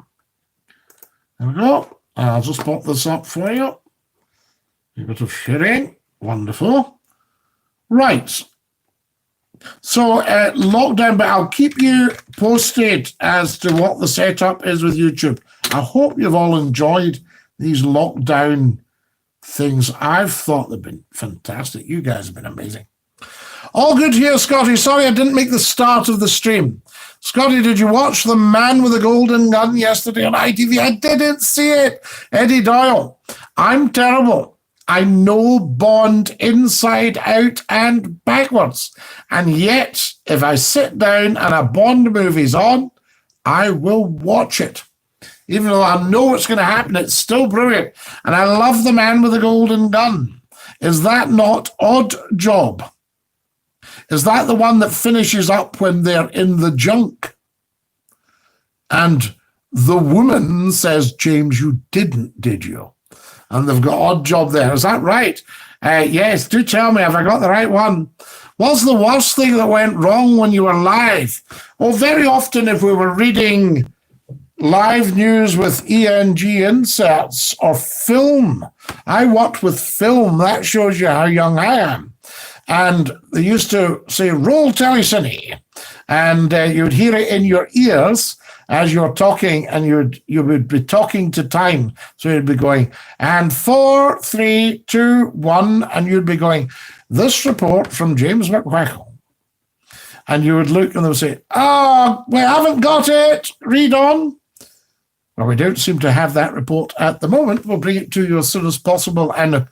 There we go. I'll just pop this up for you. A bit of sharing. Wonderful. Right. So lockdown, but I'll keep you posted as to what the setup is with YouTube. I hope you've all enjoyed these lockdown things I've thought they've been fantastic. You guys have been amazing. All good here, Scottie. Sorry I didn't make the start of the stream. Scottie, did you watch The Man with the Golden Gun yesterday on ITV? I didn't see it. Eddie Doyle, I'm terrible. I know Bond inside out and backwards. And yet, if I sit down and a Bond movie's on, I will watch it. Even though I know what's going to happen, it's still brilliant. And I love The Man with the Golden Gun. Is that not Odd Job? Is that the one that finishes up when they're in the junk? And the woman says, James, you didn't, did you? And they've got Odd Job there. Is that right? Yes, do tell me, have I got the right one? What's the worst thing that went wrong when you were live? Well, very often if we were reading live news with ENG inserts or film, I worked with film. That shows you how young I am. And they used to say, roll telecine. And you would hear it in your ears as you're talking, and you would be talking to time. So you'd be going, and 4, 3, 2, 1, and you'd be going, this report from James McClue. And you would look and they would say, oh, we haven't got it. Read on. Well, we don't seem to have that report at the moment. We'll bring it to you as soon as possible. And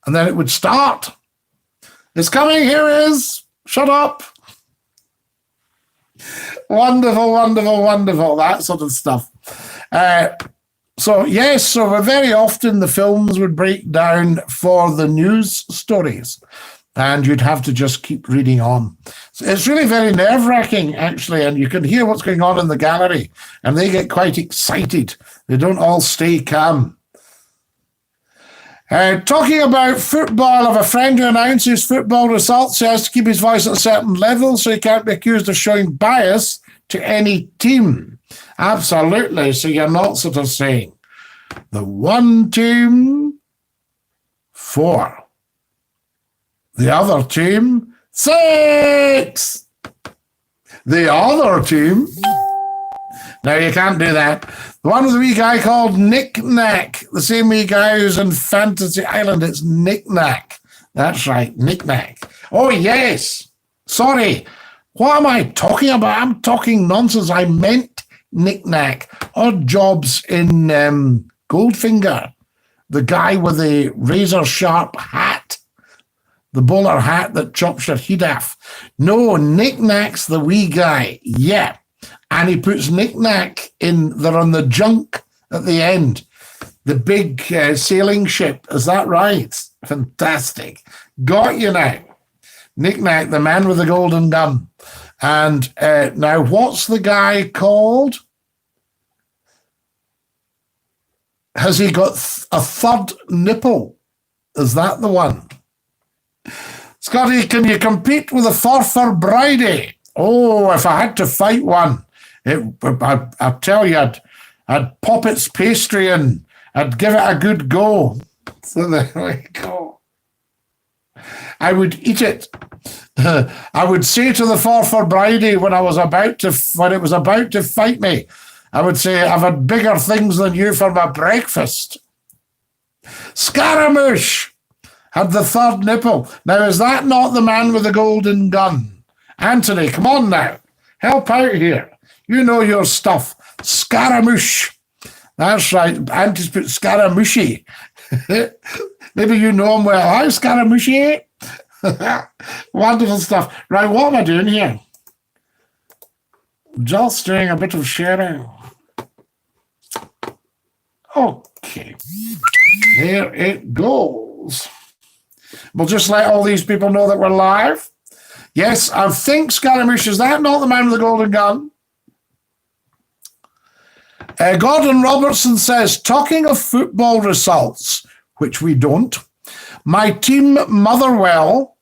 then it would start. It's coming. Here it is. Shut up. Wonderful, wonderful, wonderful. That sort of stuff. So very often the films would break down for the news stories. And you'd have to just keep reading on. So it's really very nerve-wracking, actually, and you can hear what's going on in the gallery, and they get quite excited. They don't all stay calm. Talking about football, if a friend who announces football results has to keep his voice at a certain level so he can't be accused of showing bias to any team. Absolutely. So you're not sort of saying the one team, 4. The other team, 6. The other team. Now, you can't do that. The one with the wee guy called Nick Knack, the same wee guy who's in Fantasy Island, it's Nick Knack. That's right, Nick Knack. Oh, yes. Sorry. What am I talking about? I'm talking nonsense. I meant Nick Knack. Odd Jobs in Goldfinger. The guy with the razor-sharp hat. The bowler hat that chops your head off. No, Nick Knack's the wee guy. Yeah. And he puts Nick Knack in, they're on the junk at the end. The big sailing ship. Is that right? Fantastic. Got you now. Nick Knack, the man with the golden gun. And now what's the guy called? Has he got a third nipple? Is that the one? Scottie, can you compete with a Forfar Bridie? Oh, if I had to fight one, I'd tell you, I'd pop its pastry and I'd give it a good go. So there we go. I would eat it. I would say to the Forfar Bridie when it was about to fight me, I would say, I've had bigger things than you for my breakfast. Scaramouche had the third nipple. Now, is that not the man with the golden gun? Anthony, come on now. Help out here. You know your stuff. Scaramouche. That's right. Auntie's put Scaramucci. Maybe you know him well. Hi, Scaramucci. Wonderful stuff. Right, what am I doing here? Just doing a bit of sharing. Okay. There it goes. We'll just let all these people know that we're live. Yes, I think Scaramouche, is that not the man with the golden gun? Gordon Robertson says, talking of football results, which we don't, my team Motherwell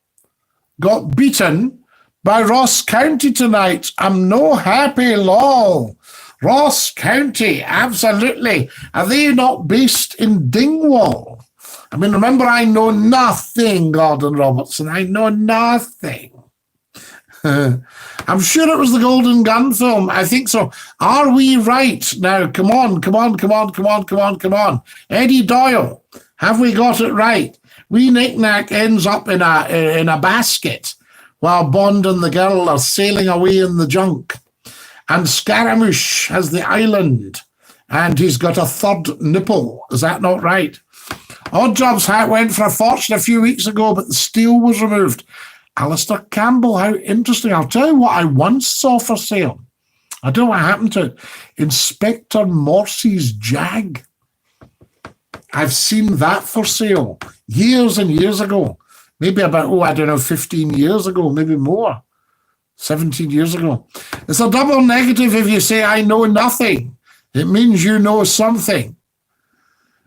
got beaten by Ross County tonight. I'm no happy, lol. Ross County, absolutely. Are they not based in Dingwall? I mean, remember, I know nothing, Gordon Robertson. I know nothing. I'm sure it was the Golden Gun film. I think so. Are we right? Now, come on. Eddie Doyle, Have we got it right? Wee Knick-Knack ends up in a basket while Bond and the girl are sailing away in the junk. And Scaramouche has the island, and he's got a third nipple. Is that not right? Oddjob's hat went for a fortune a few weeks ago, but the steel was removed. Alistair Campbell, how interesting. I'll tell you what I once saw for sale. I don't know what happened to it. Inspector Morse's Jag. I've seen that for sale years and years ago. Maybe about, 15 years ago, maybe more. 17 years ago. It's a double negative if you say, I know nothing. It means you know something.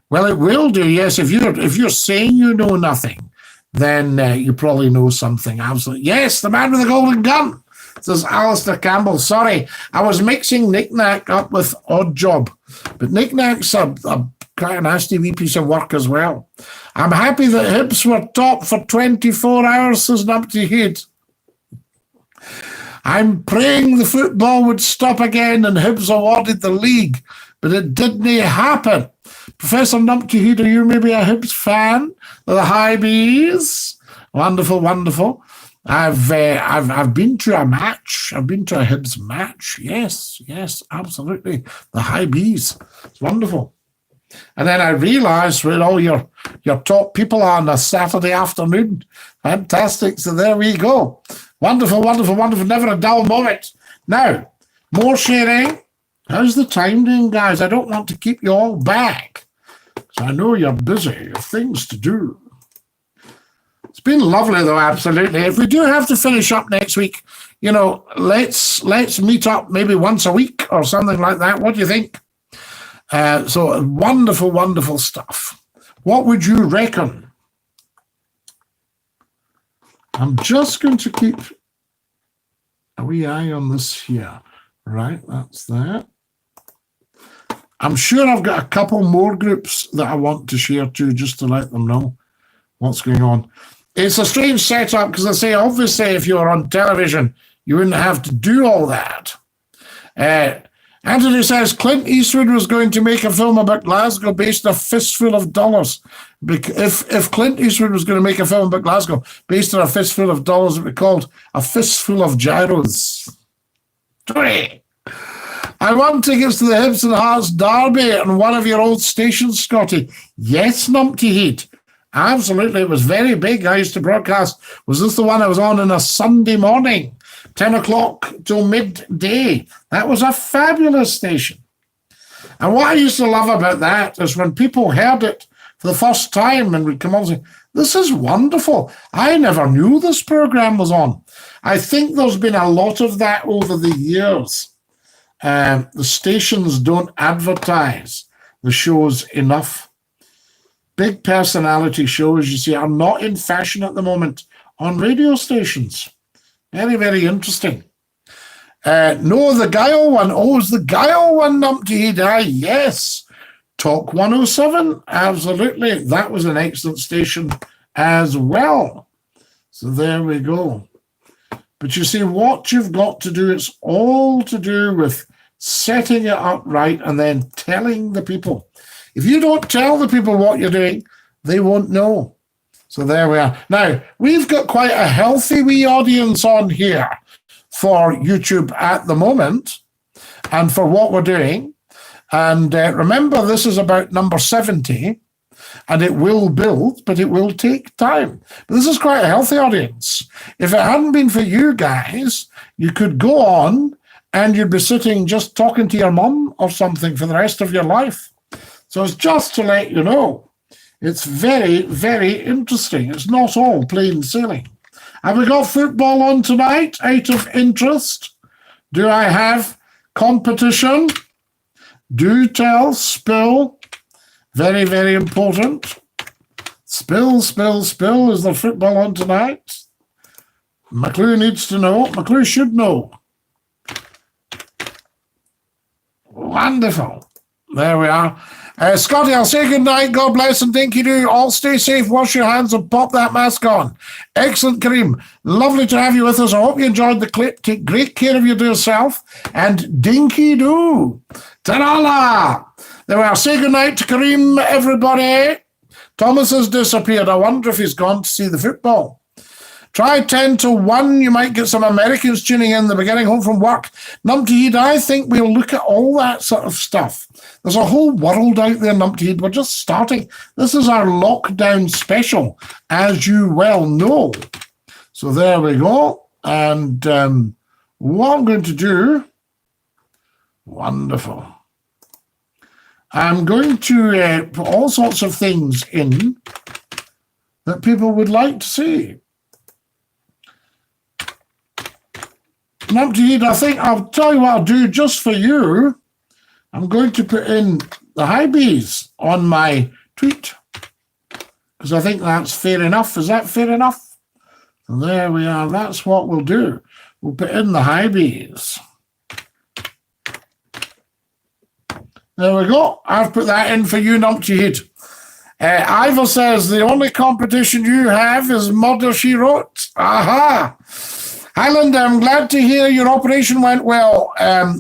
Well, it will do, yes. If you're saying you know nothing, then you probably know something. Absolutely. Yes, the man with the golden gun, says Alistair Campbell. Sorry, I was mixing Knick-Knack up with Oddjob. But Knick-Knack's a quite a nasty wee piece of work as well. I'm happy that Hibs were top for 24 hours, says Numpty Head. I'm praying the football would stop again and Hibs awarded the league, but it didn't happen. Professor Numpty Head, are you maybe a Hibs fan of the High Bees? Wonderful, wonderful. I've been to a match. I've been to a Hibs match. Yes, absolutely. The High Bees. It's wonderful. And then I realised where all your top people are on a Saturday afternoon. Fantastic. So there we go. Wonderful, wonderful, wonderful. Never a dull moment. Now, more sharing. How's the time doing, guys? I don't want to keep you all back. So I know you're busy. You have things to do. It's been lovely, though, absolutely. If we do have to finish up next week, let's meet up maybe once a week or something like that. What do you think? So wonderful, wonderful stuff. What would you reckon? I'm just going to keep a wee eye on this here. Right, that's that. I'm sure I've got a couple more groups that I want to share to just to let them know what's going on. It's a strange setup because I say, obviously, if you were on television, you wouldn't have to do all that. Anthony says Clint Eastwood was going to make a film about Glasgow based on a fistful of dollars. If Clint Eastwood was going to make a film about Glasgow based on a fistful of dollars, it would be called A Fistful of Gyros. Tony, I won tickets to the Hibs and Hearts derby on one of your old stations, Scotty. Yes, Numpty Heat. Absolutely, it was very big. I used to broadcast. Was this the one I was on a Sunday morning? 10 o'clock till midday. That was a fabulous station. And what I used to love about that is when people heard it for the first time and would come on and say, this is wonderful. I never knew this program was on. I think there's been a lot of that over the years. The stations don't advertise the shows enough. Big personality shows, you see, are not in fashion at the moment on radio stations. Very, very interesting. No, the Guile one. Oh, is the Guile one, Numpty? Yes. Talk 107. Absolutely. That was an excellent station as well. So there we go. But you see, what you've got to do, it's all to do with setting it up right and then telling the people. If you don't tell the people what you're doing, they won't know. So there we are. Now, we've got quite a healthy wee audience on here for YouTube at the moment and for what we're doing. And remember, this is about number 70, and it will build, but it will take time. But this is quite a healthy audience. If it hadn't been for you guys, you could go on and you'd be sitting just talking to your mum or something for the rest of your life. So it's just to let you know. It's very, very interesting. It's not all plain sailing. Have we got football on tonight, out of interest? Do I have competition? Do tell, spill. Very, very important. Spill, spill, spill. Is there football on tonight? McClue needs to know. McClue should know. Wonderful. There we are. Scotty, I'll say good night. God bless and Dinky-Doo. All stay safe, wash your hands and pop that mask on. Excellent, Kareem. Lovely to have you with us. I hope you enjoyed the clip. Take great care of your dear self. And Dinky-Doo. Ta-ra! There we are. Say good night to Kareem, everybody. Thomas has disappeared. I wonder if he's gone to see the football. Try 10 to 1. You might get some Americans tuning in. They'll be getting home from work. Numpty, I think we'll look at all that sort of stuff. There's a whole world out there, Numpty. We're just starting. This is our lockdown special, as you well know. So there we go. And what I'm going to do, wonderful. I'm going to put all sorts of things in that people would like to see. Numpty, I think I'll tell you what I'll do just for you. I'm going to put in the high bees on my tweet because I think that's fair enough. Is that fair enough? So there we are. That's what we'll do. We'll put in the high bees. There we go. I've put that in for you, Numpty. Ivor says the only competition you have is Murder, She Wrote. Aha! Highland, I'm glad to hear your operation went well.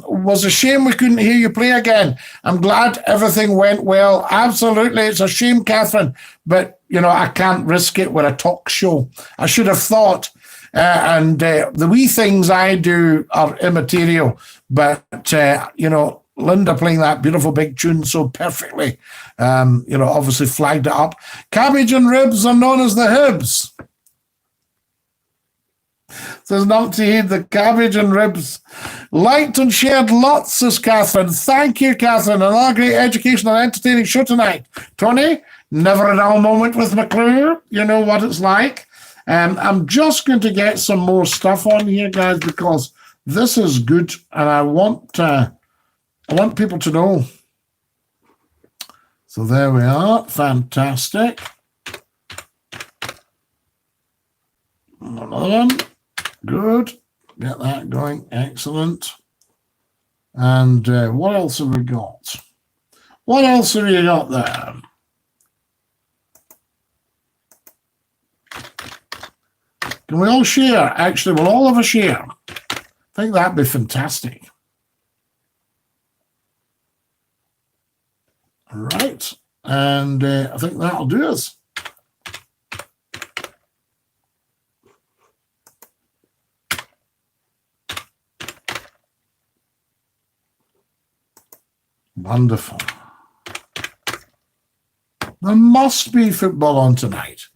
Was a shame we couldn't hear you play again. I'm glad everything went well. Absolutely. It's a shame, Catherine. But, you know, I can't risk it with a talk show. I should have thought. The wee things I do are immaterial. But, you know, Linda playing that beautiful big tune so perfectly, you know, obviously flagged it up. Cabbage and ribs are known as the Hibs. Says Numpty, the cabbage and ribs. Liked and shared lots, says Catherine. Thank you, Catherine. Another great educational and entertaining show tonight. Tony, never a dull moment with McClue. You know what it's like. I'm just going to get some more stuff on here, guys, because this is good, and I want people to know. So there we are. Fantastic. Another one. Good. Get that going. Excellent. And what else have we got? What else have you got there? Can we all share? Actually, we'll all have a share. I think that'd be fantastic. All right. And I think that'll do us. Wonderful. There must be football on tonight.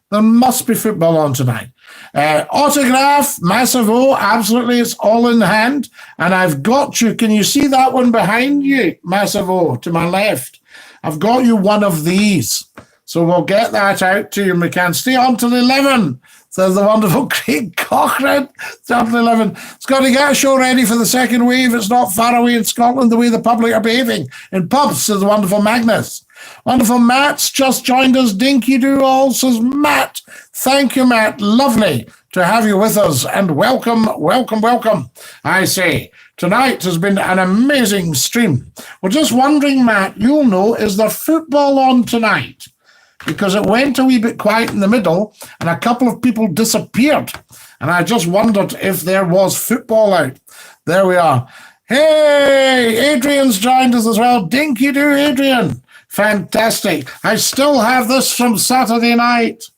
There must be football on tonight. Autograph, massive O, absolutely, it's all in hand. And I've got you, can you see that one behind you, massive O, to my left? I've got you one of these. So we'll get that out to you, and we can stay on till 11. Says the wonderful Craig Cochrane. Stay on till 11. Scotty, get a show ready for the second wave. It's not far away in Scotland the way the public are behaving. In pubs, says the wonderful Magnus. Wonderful Matt's just joined us. Dinky-Doo all says, Matt. Thank you, Matt. Lovely to have you with us. And welcome, welcome, welcome. I say, tonight has been an amazing stream. We're just wondering, Matt, you'll know, is there football on tonight? Because it went a wee bit quiet in the middle and a couple of people disappeared. And I just wondered if there was football out. There we are. Hey, Adrian's joined us as well. Dinky-Doo, Adrian. Fantastic. I still have this from Saturday night.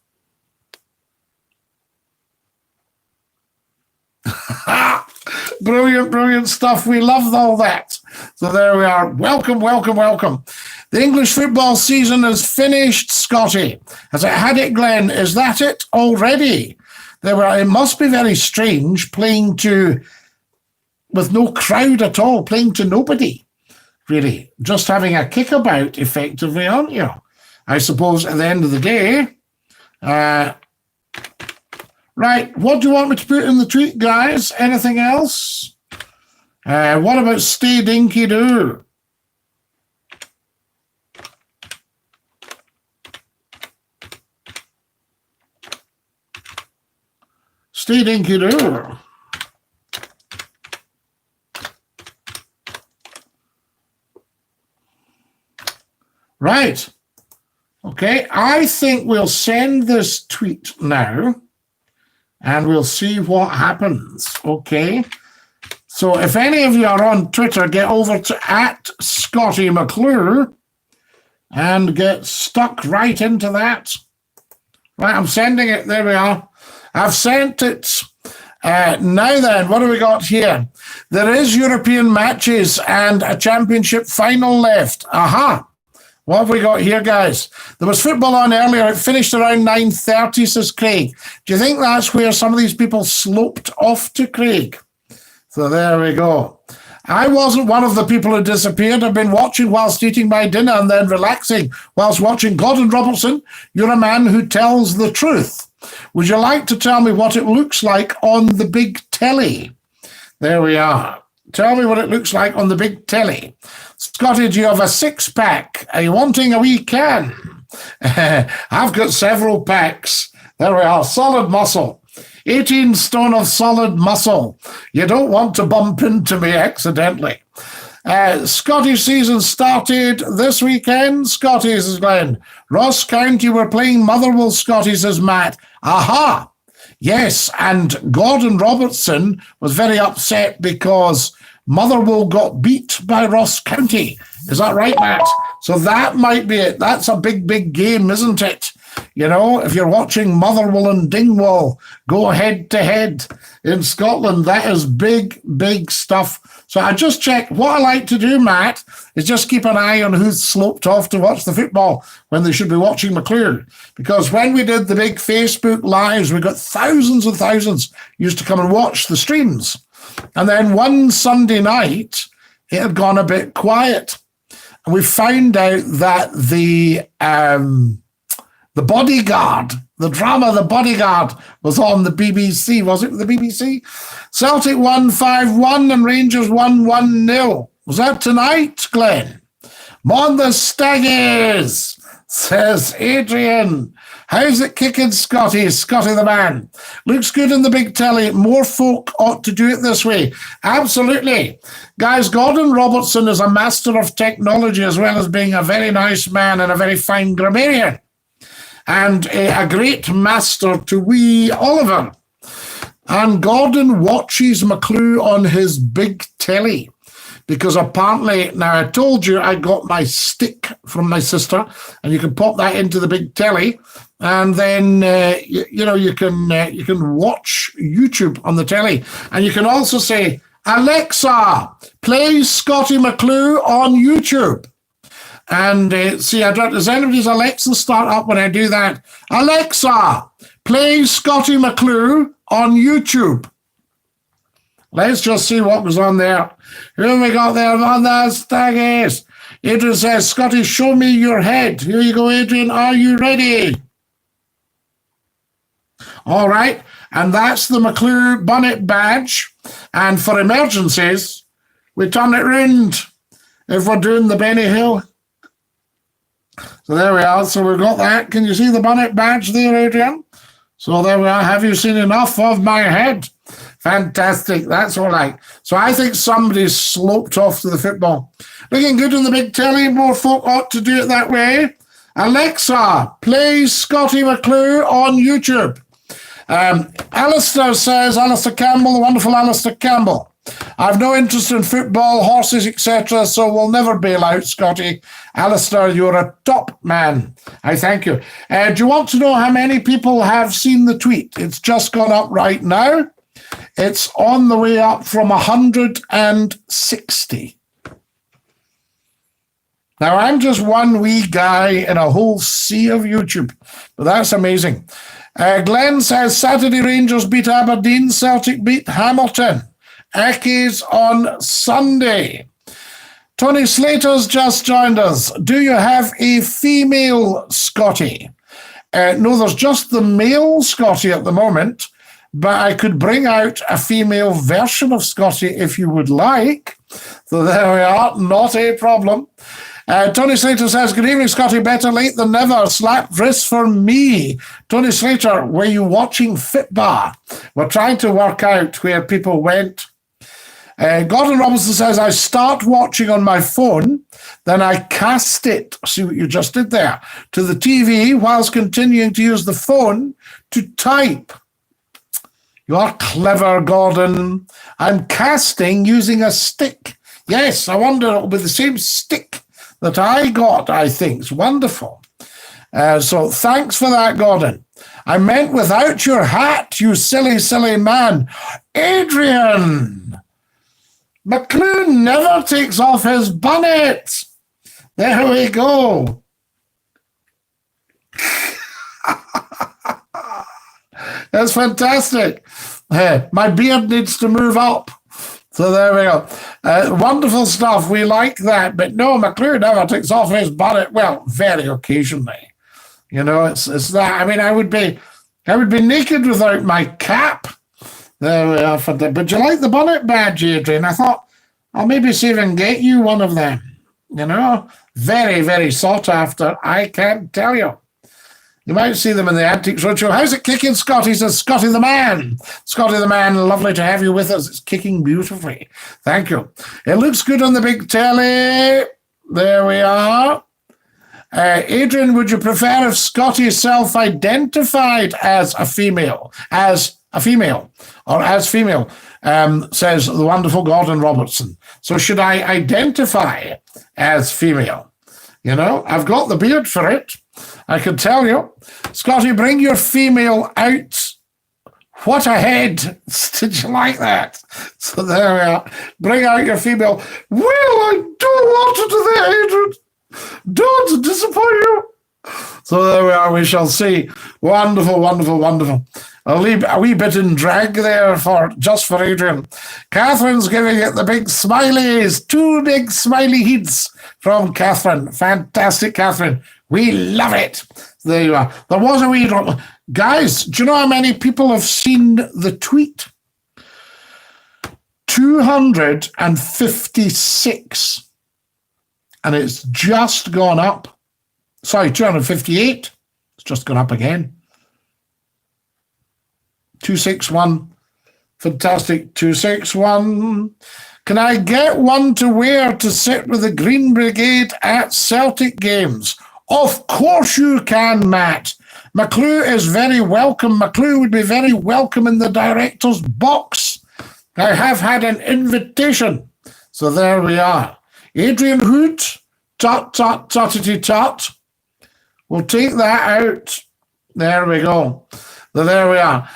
Brilliant, brilliant stuff. We love all that. So there we are. Welcome, welcome, welcome. The English football season is finished, Scotty. Has it had it, Glenn? Is that it already? It must be very strange playing with no crowd at all, playing to nobody, really. Just having a kickabout, effectively, aren't you? I suppose at the end of the day. Right, what do you want me to put in the tweet, guys? Anything else? What about Stay Dinky-Doo? Stay Dinky-Doo. Right. Okay, I think we'll send this tweet now and we'll see what happens. Okay. So if any of you are on Twitter, get over to @SCOTTIE McCLUE and get stuck right into that. Right, I'm sending it. There we are. I've sent it. Now then, what do we got here? There is European matches and a championship final left. Aha. What have we got here, guys? There was football on earlier. It finished around 9:30, says Craig. Do you think that's where some of these people sloped off to, Craig? So there we go. I wasn't one of the people who disappeared. I've been watching whilst eating my dinner and then relaxing whilst watching Gordon Robertson. You're a man who tells the truth. Would you like to tell me what it looks like on the big telly? There we are. Tell me what it looks like on the big telly. Scottie, do you have a six-pack? Are you wanting a wee can? I've got several packs. There we are. Solid muscle. 18 stone of solid muscle. You don't want to bump into me accidentally. Scottish season started this weekend. Scottie, says Glenn. Ross County were playing Motherwell. Scottie, says Matt. Aha. Yes, and Gordon Robertson was very upset because Motherwell got beat by Ross County. Is that right, Matt? So that might be it. That's a big, big game, isn't it? You know, if you're watching Motherwell and Dingwall go head to head in Scotland, that is big, big stuff. So I just check. What I like to do, Matt, is just keep an eye on who's sloped off to watch the football when they should be watching McClue. Because when we did the big Facebook Lives, we got thousands and thousands used to come and watch the streams. And then one Sunday night, it had gone a bit quiet. And we found out that the Bodyguard, the drama The Bodyguard, was on the BBC. Was it the BBC? Celtic won 5-1 and Rangers won 1-0. Was that tonight, Glenn? Mon the Staggies, says Adrian. How's it kicking, Scottie? Scottie the man. Looks good in the big telly. More folk ought to do it this way. Absolutely. Guys, Gordon Robertson is a master of technology as well as being a very nice man and a very fine grammarian. And a great master to wee Oliver. And Gordon watches McClue on his big telly. Because apparently, now I told you I got my stick from my sister, and you can pop that into the big telly, and then you can watch YouTube on the telly, and you can also say, Alexa, play Scottie McClue on YouTube. And see, does anybody's Alexa start up when I do that? Alexa, play Scottie McClue on YouTube. Let's just see what was on there. Who we got there on the Staggies? Adrian says, Scottie, show me your head. Here you go, Adrian. Are you ready? All right. And that's the McClue bonnet badge. And for emergencies, we turn it round if we're doing the Benny Hill. So there we are. So we've got that. Can you see the bonnet badge there, Adrian? So there we are. Have you seen enough of my head? Fantastic. That's all right. So I think somebody's sloped off to the football. Looking good in the big telly. More folk ought to do it that way. Alexa, play Scottie McClue on YouTube. Alistair says, Alistair Campbell, the wonderful Alistair Campbell. I've no interest in football, horses, etc., so we'll never bail out, Scottie. Alistair, you're a top man. I thank you. Do you want to know how many people have seen the tweet? It's just gone up right now. It's on the way up from 160. Now, I'm just one wee guy in a whole sea of YouTube, but that's amazing. Glenn says, Saturday Rangers beat Aberdeen, Celtic beat Hamilton. Accies on Sunday. Tony Slater's just joined us. Do you have a female Scottie? No, there's just the male Scottie at the moment, but I could bring out a female version of Scottie if you would like. So there we are, not a problem. Tony Slater says, good evening, Scottie. Better late than never. Slap wrist for me. Tony Slater, were you watching Fitbar? We're trying to work out where people went. Gordon Robinson says, I start watching on my phone, then I cast it, see what you just did there, to the TV whilst continuing to use the phone to type. You are clever, Gordon. I'm casting using a stick. Yes, I wonder it'll be the same stick that I got, I think. It's wonderful. So thanks for that, Gordon. I meant without your hat, you silly, silly man. Adrian McClue never takes off his bonnet. There we go. That's fantastic. My beard needs to move up. So there we go. Wonderful stuff. We like that. But no, McClure never takes off his bonnet. Well, very occasionally. You know, it's that. I mean, I would be naked without my cap. There we are. But you like the bonnet badge, Adrian? I thought I'll maybe see if I can get you one of them. You know, very, very sought after. I can't tell you. You might see them in the Antiques Roadshow. How's it kicking, Scotty? Says Scotty the Man. Scotty the Man, lovely to have you with us. It's kicking beautifully. Thank you. It looks good on the big telly. There we are. Adrian, would you prefer if Scotty self-identified as a female? As a female. Or as female, says the wonderful Gordon Robertson. So should I identify as female? You know, I've got the beard for it. I can tell you. Scotty, bring your female out. What a head. Did you like that? So there we are. Bring out your female. Well, I don't want to do that, Adrian. Don't disappoint you. So there we are. We shall see. Wonderful, wonderful, wonderful. A wee bit in drag there just for Adrian. Catherine's giving it the big smileys. 2 big smiley heads from Catherine. Fantastic, Catherine. We love it. There you are. There was a wee drop. Guys, do you know how many people have seen the tweet? 256. And it's just gone up. Sorry, 258. It's just gone up again. 261. Fantastic. 261. Can I get one to wear to sit with the Green Brigade at Celtic games? Of course you can, Matt. McClue is very welcome. McClue would be very welcome in the director's box. I have had an invitation. So there we are. Adrian Hood, tut, tut, tuttity, tut. We'll take that out. There we go. So there we are.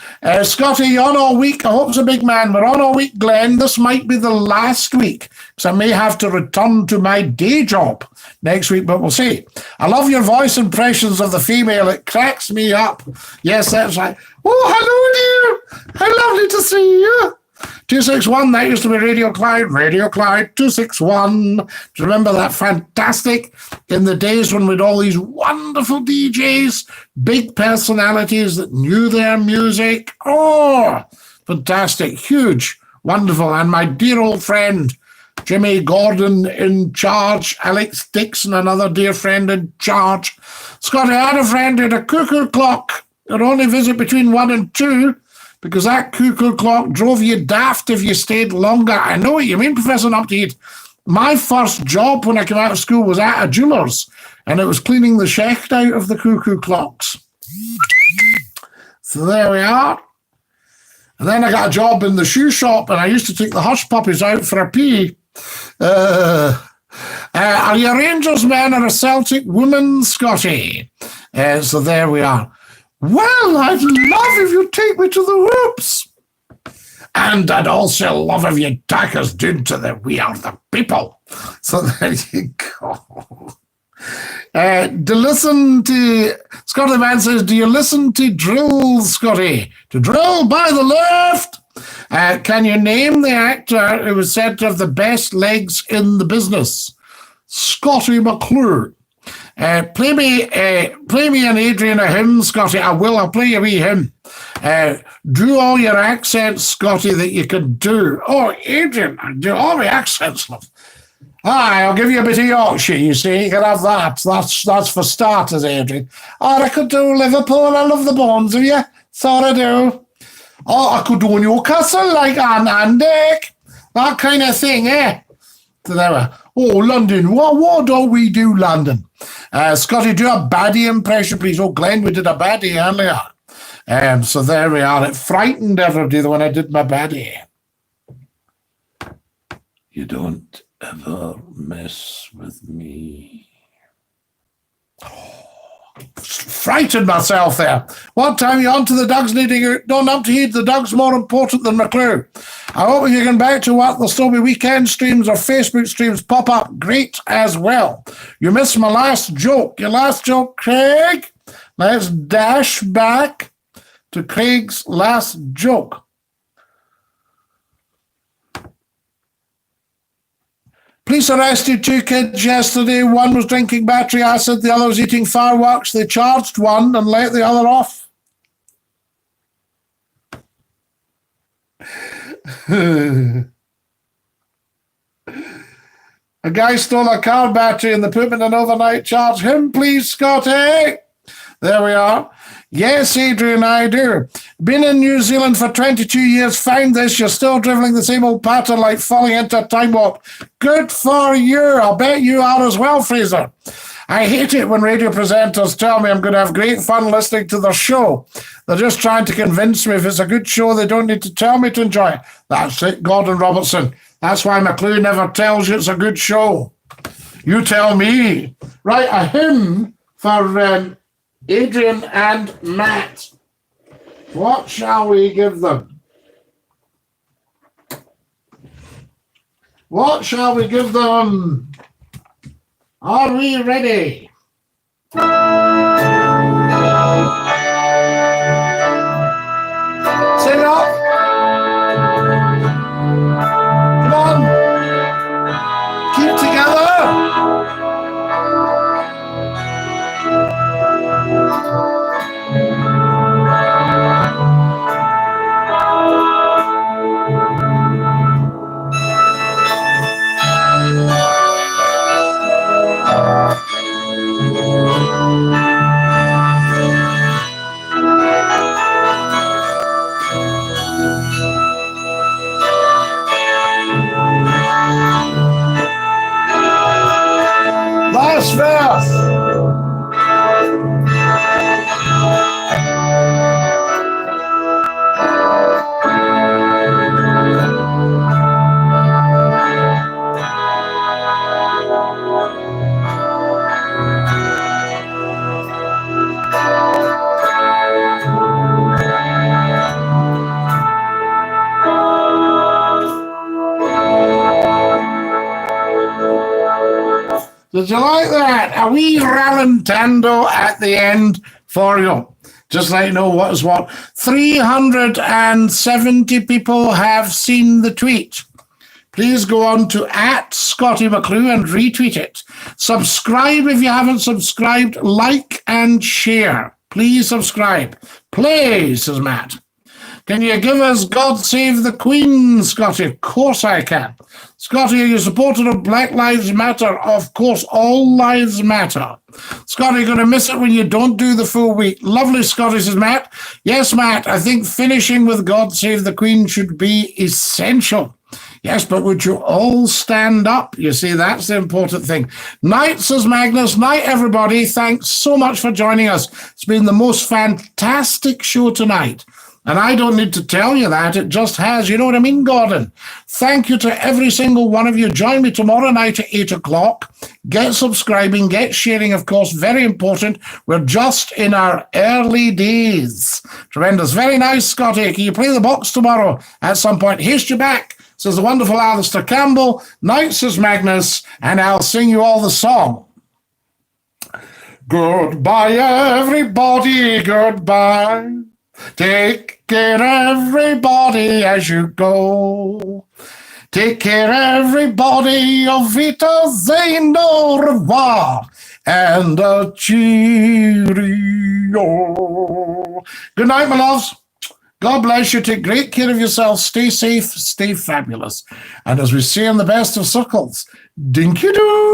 Scotty, you're on all week. I hope it's a big man. We're on all week, Glenn. This might be the last week, because I may have to return to my day job next week, but we'll see. I love your voice impressions of the female. It cracks me up. Yes, that's right. Oh, hello, dear. How lovely to see you. 261, that used to be Radio Clyde. Radio Clyde 261. Do you remember that? Fantastic. In the days when we'd all these wonderful DJs, big personalities that knew their music. Oh, fantastic. Huge. Wonderful. And my dear old friend, Jimmy Gordon in charge, Alex Dixon, another dear friend in charge. Scotty, I had a friend who had a cuckoo clock. It'd only visit between 1 and 2. Because that cuckoo clock drove you daft if you stayed longer. I know what you mean, Professor Nupteed. My first job when I came out of school was at a jeweller's, and it was cleaning the shecht out of the cuckoo clocks. So there we are. And then I got a job in the shoe shop, and I used to take the hush puppies out for a pee. Are you a Rangers man or a Celtic woman, Scotty? So there we are. Well, I'd love if you'd take me to the hoops. And I'd also love if you'd take us down to the We Are the People. So there you go. Do listen to, Scotty the Man says, do you listen to drill, Scotty? To drill by the left. Can you name the actor who was said to have the best legs in the business? Scottie McClue. Play me an Adrian a hymn, Scotty. I will. I'll play you a wee hymn. Do all your accents, Scotty, that you can do. Oh, Adrian, I do all my accents, love. Aye, I'll give you a bit of Yorkshire, you see. You can have that. That's for starters, Adrian. Oh, I could do Liverpool. I love the bones of you. So I do. Oh, I could do Newcastle like Anne Dick. That kind of thing, eh? So there we are. Oh, London. What do we do, London? Scotty, do a baddie impression, please. Oh, Glenn, we did a baddie earlier. So there we are. It frightened everybody when I did my baddie. You don't ever mess with me? Frightened myself there. What time are you on to the Doug's needing? Don't up to heed. The Doug's more important than McClue. I hope if you can back to what there'll still be weekend streams or Facebook streams pop up. Great as well. You missed my last joke. Your last joke, Craig. Let's dash back to Craig's last joke. Police arrested 2 kids yesterday. One was drinking battery acid, the other was eating fireworks. They charged one and let the other off. A guy stole a car battery and they put him in an overnight charge. Him, please, Scotty. There we are. Yes, Adrian, I do. Been in New Zealand for 22 years. Found this. You're still dribbling the same old pattern like falling into a time warp. Good for you. I'll bet you are as well, Fraser. I hate it when radio presenters tell me I'm going to have great fun listening to their show. They're just trying to convince me if it's a good show, they don't need to tell me to enjoy it. That's it, Gordon Robertson. That's why McClue never tells you it's a good show. You tell me. Right, a hymn for Adrian and Matt. What shall we give them? What shall we give them? Are we ready? Sing up. Come on. Keep together. Last verse. Did you like that? A wee rallentando at the end for you. Just let you know what is what. 370 people have seen the tweet. Please go on to @Scottie McClue and retweet it. Subscribe if you haven't subscribed. Like and share. Please subscribe. Please, says Matt. Can you give us God Save the Queen, Scottie? Of course I can. Scottie, are you a supporter of Black Lives Matter? Of course, all lives matter. Scottie, you're going to miss it when you don't do the full week. Lovely, Scottie, says Matt. Yes, Matt, I think finishing with God Save the Queen should be essential. Yes, but would you all stand up? You see, that's the important thing. Night, says Magnus. Night, everybody. Thanks so much for joining us. It's been the most fantastic show tonight. And I don't need to tell you that. It just has. You know what I mean, Gordon? Thank you to every single one of you. Join me tomorrow night at 8 o'clock. Get subscribing, get sharing, of course. Very important. We're just in our early days. Tremendous. Very nice, Scottie. Can you play the box tomorrow at some point? Here's your back, says the wonderful Alistair Campbell. Night, says Magnus. And I'll sing you all the song. Goodbye, everybody. Goodbye. Take care, everybody, as you go. Take care, everybody. Auf Wiedersehen, au revoir, and a cheerio. Good night, my loves. God bless you. Take great care of yourself. Stay safe. Stay fabulous. And as we say in the best of circles, Dinky-Doo.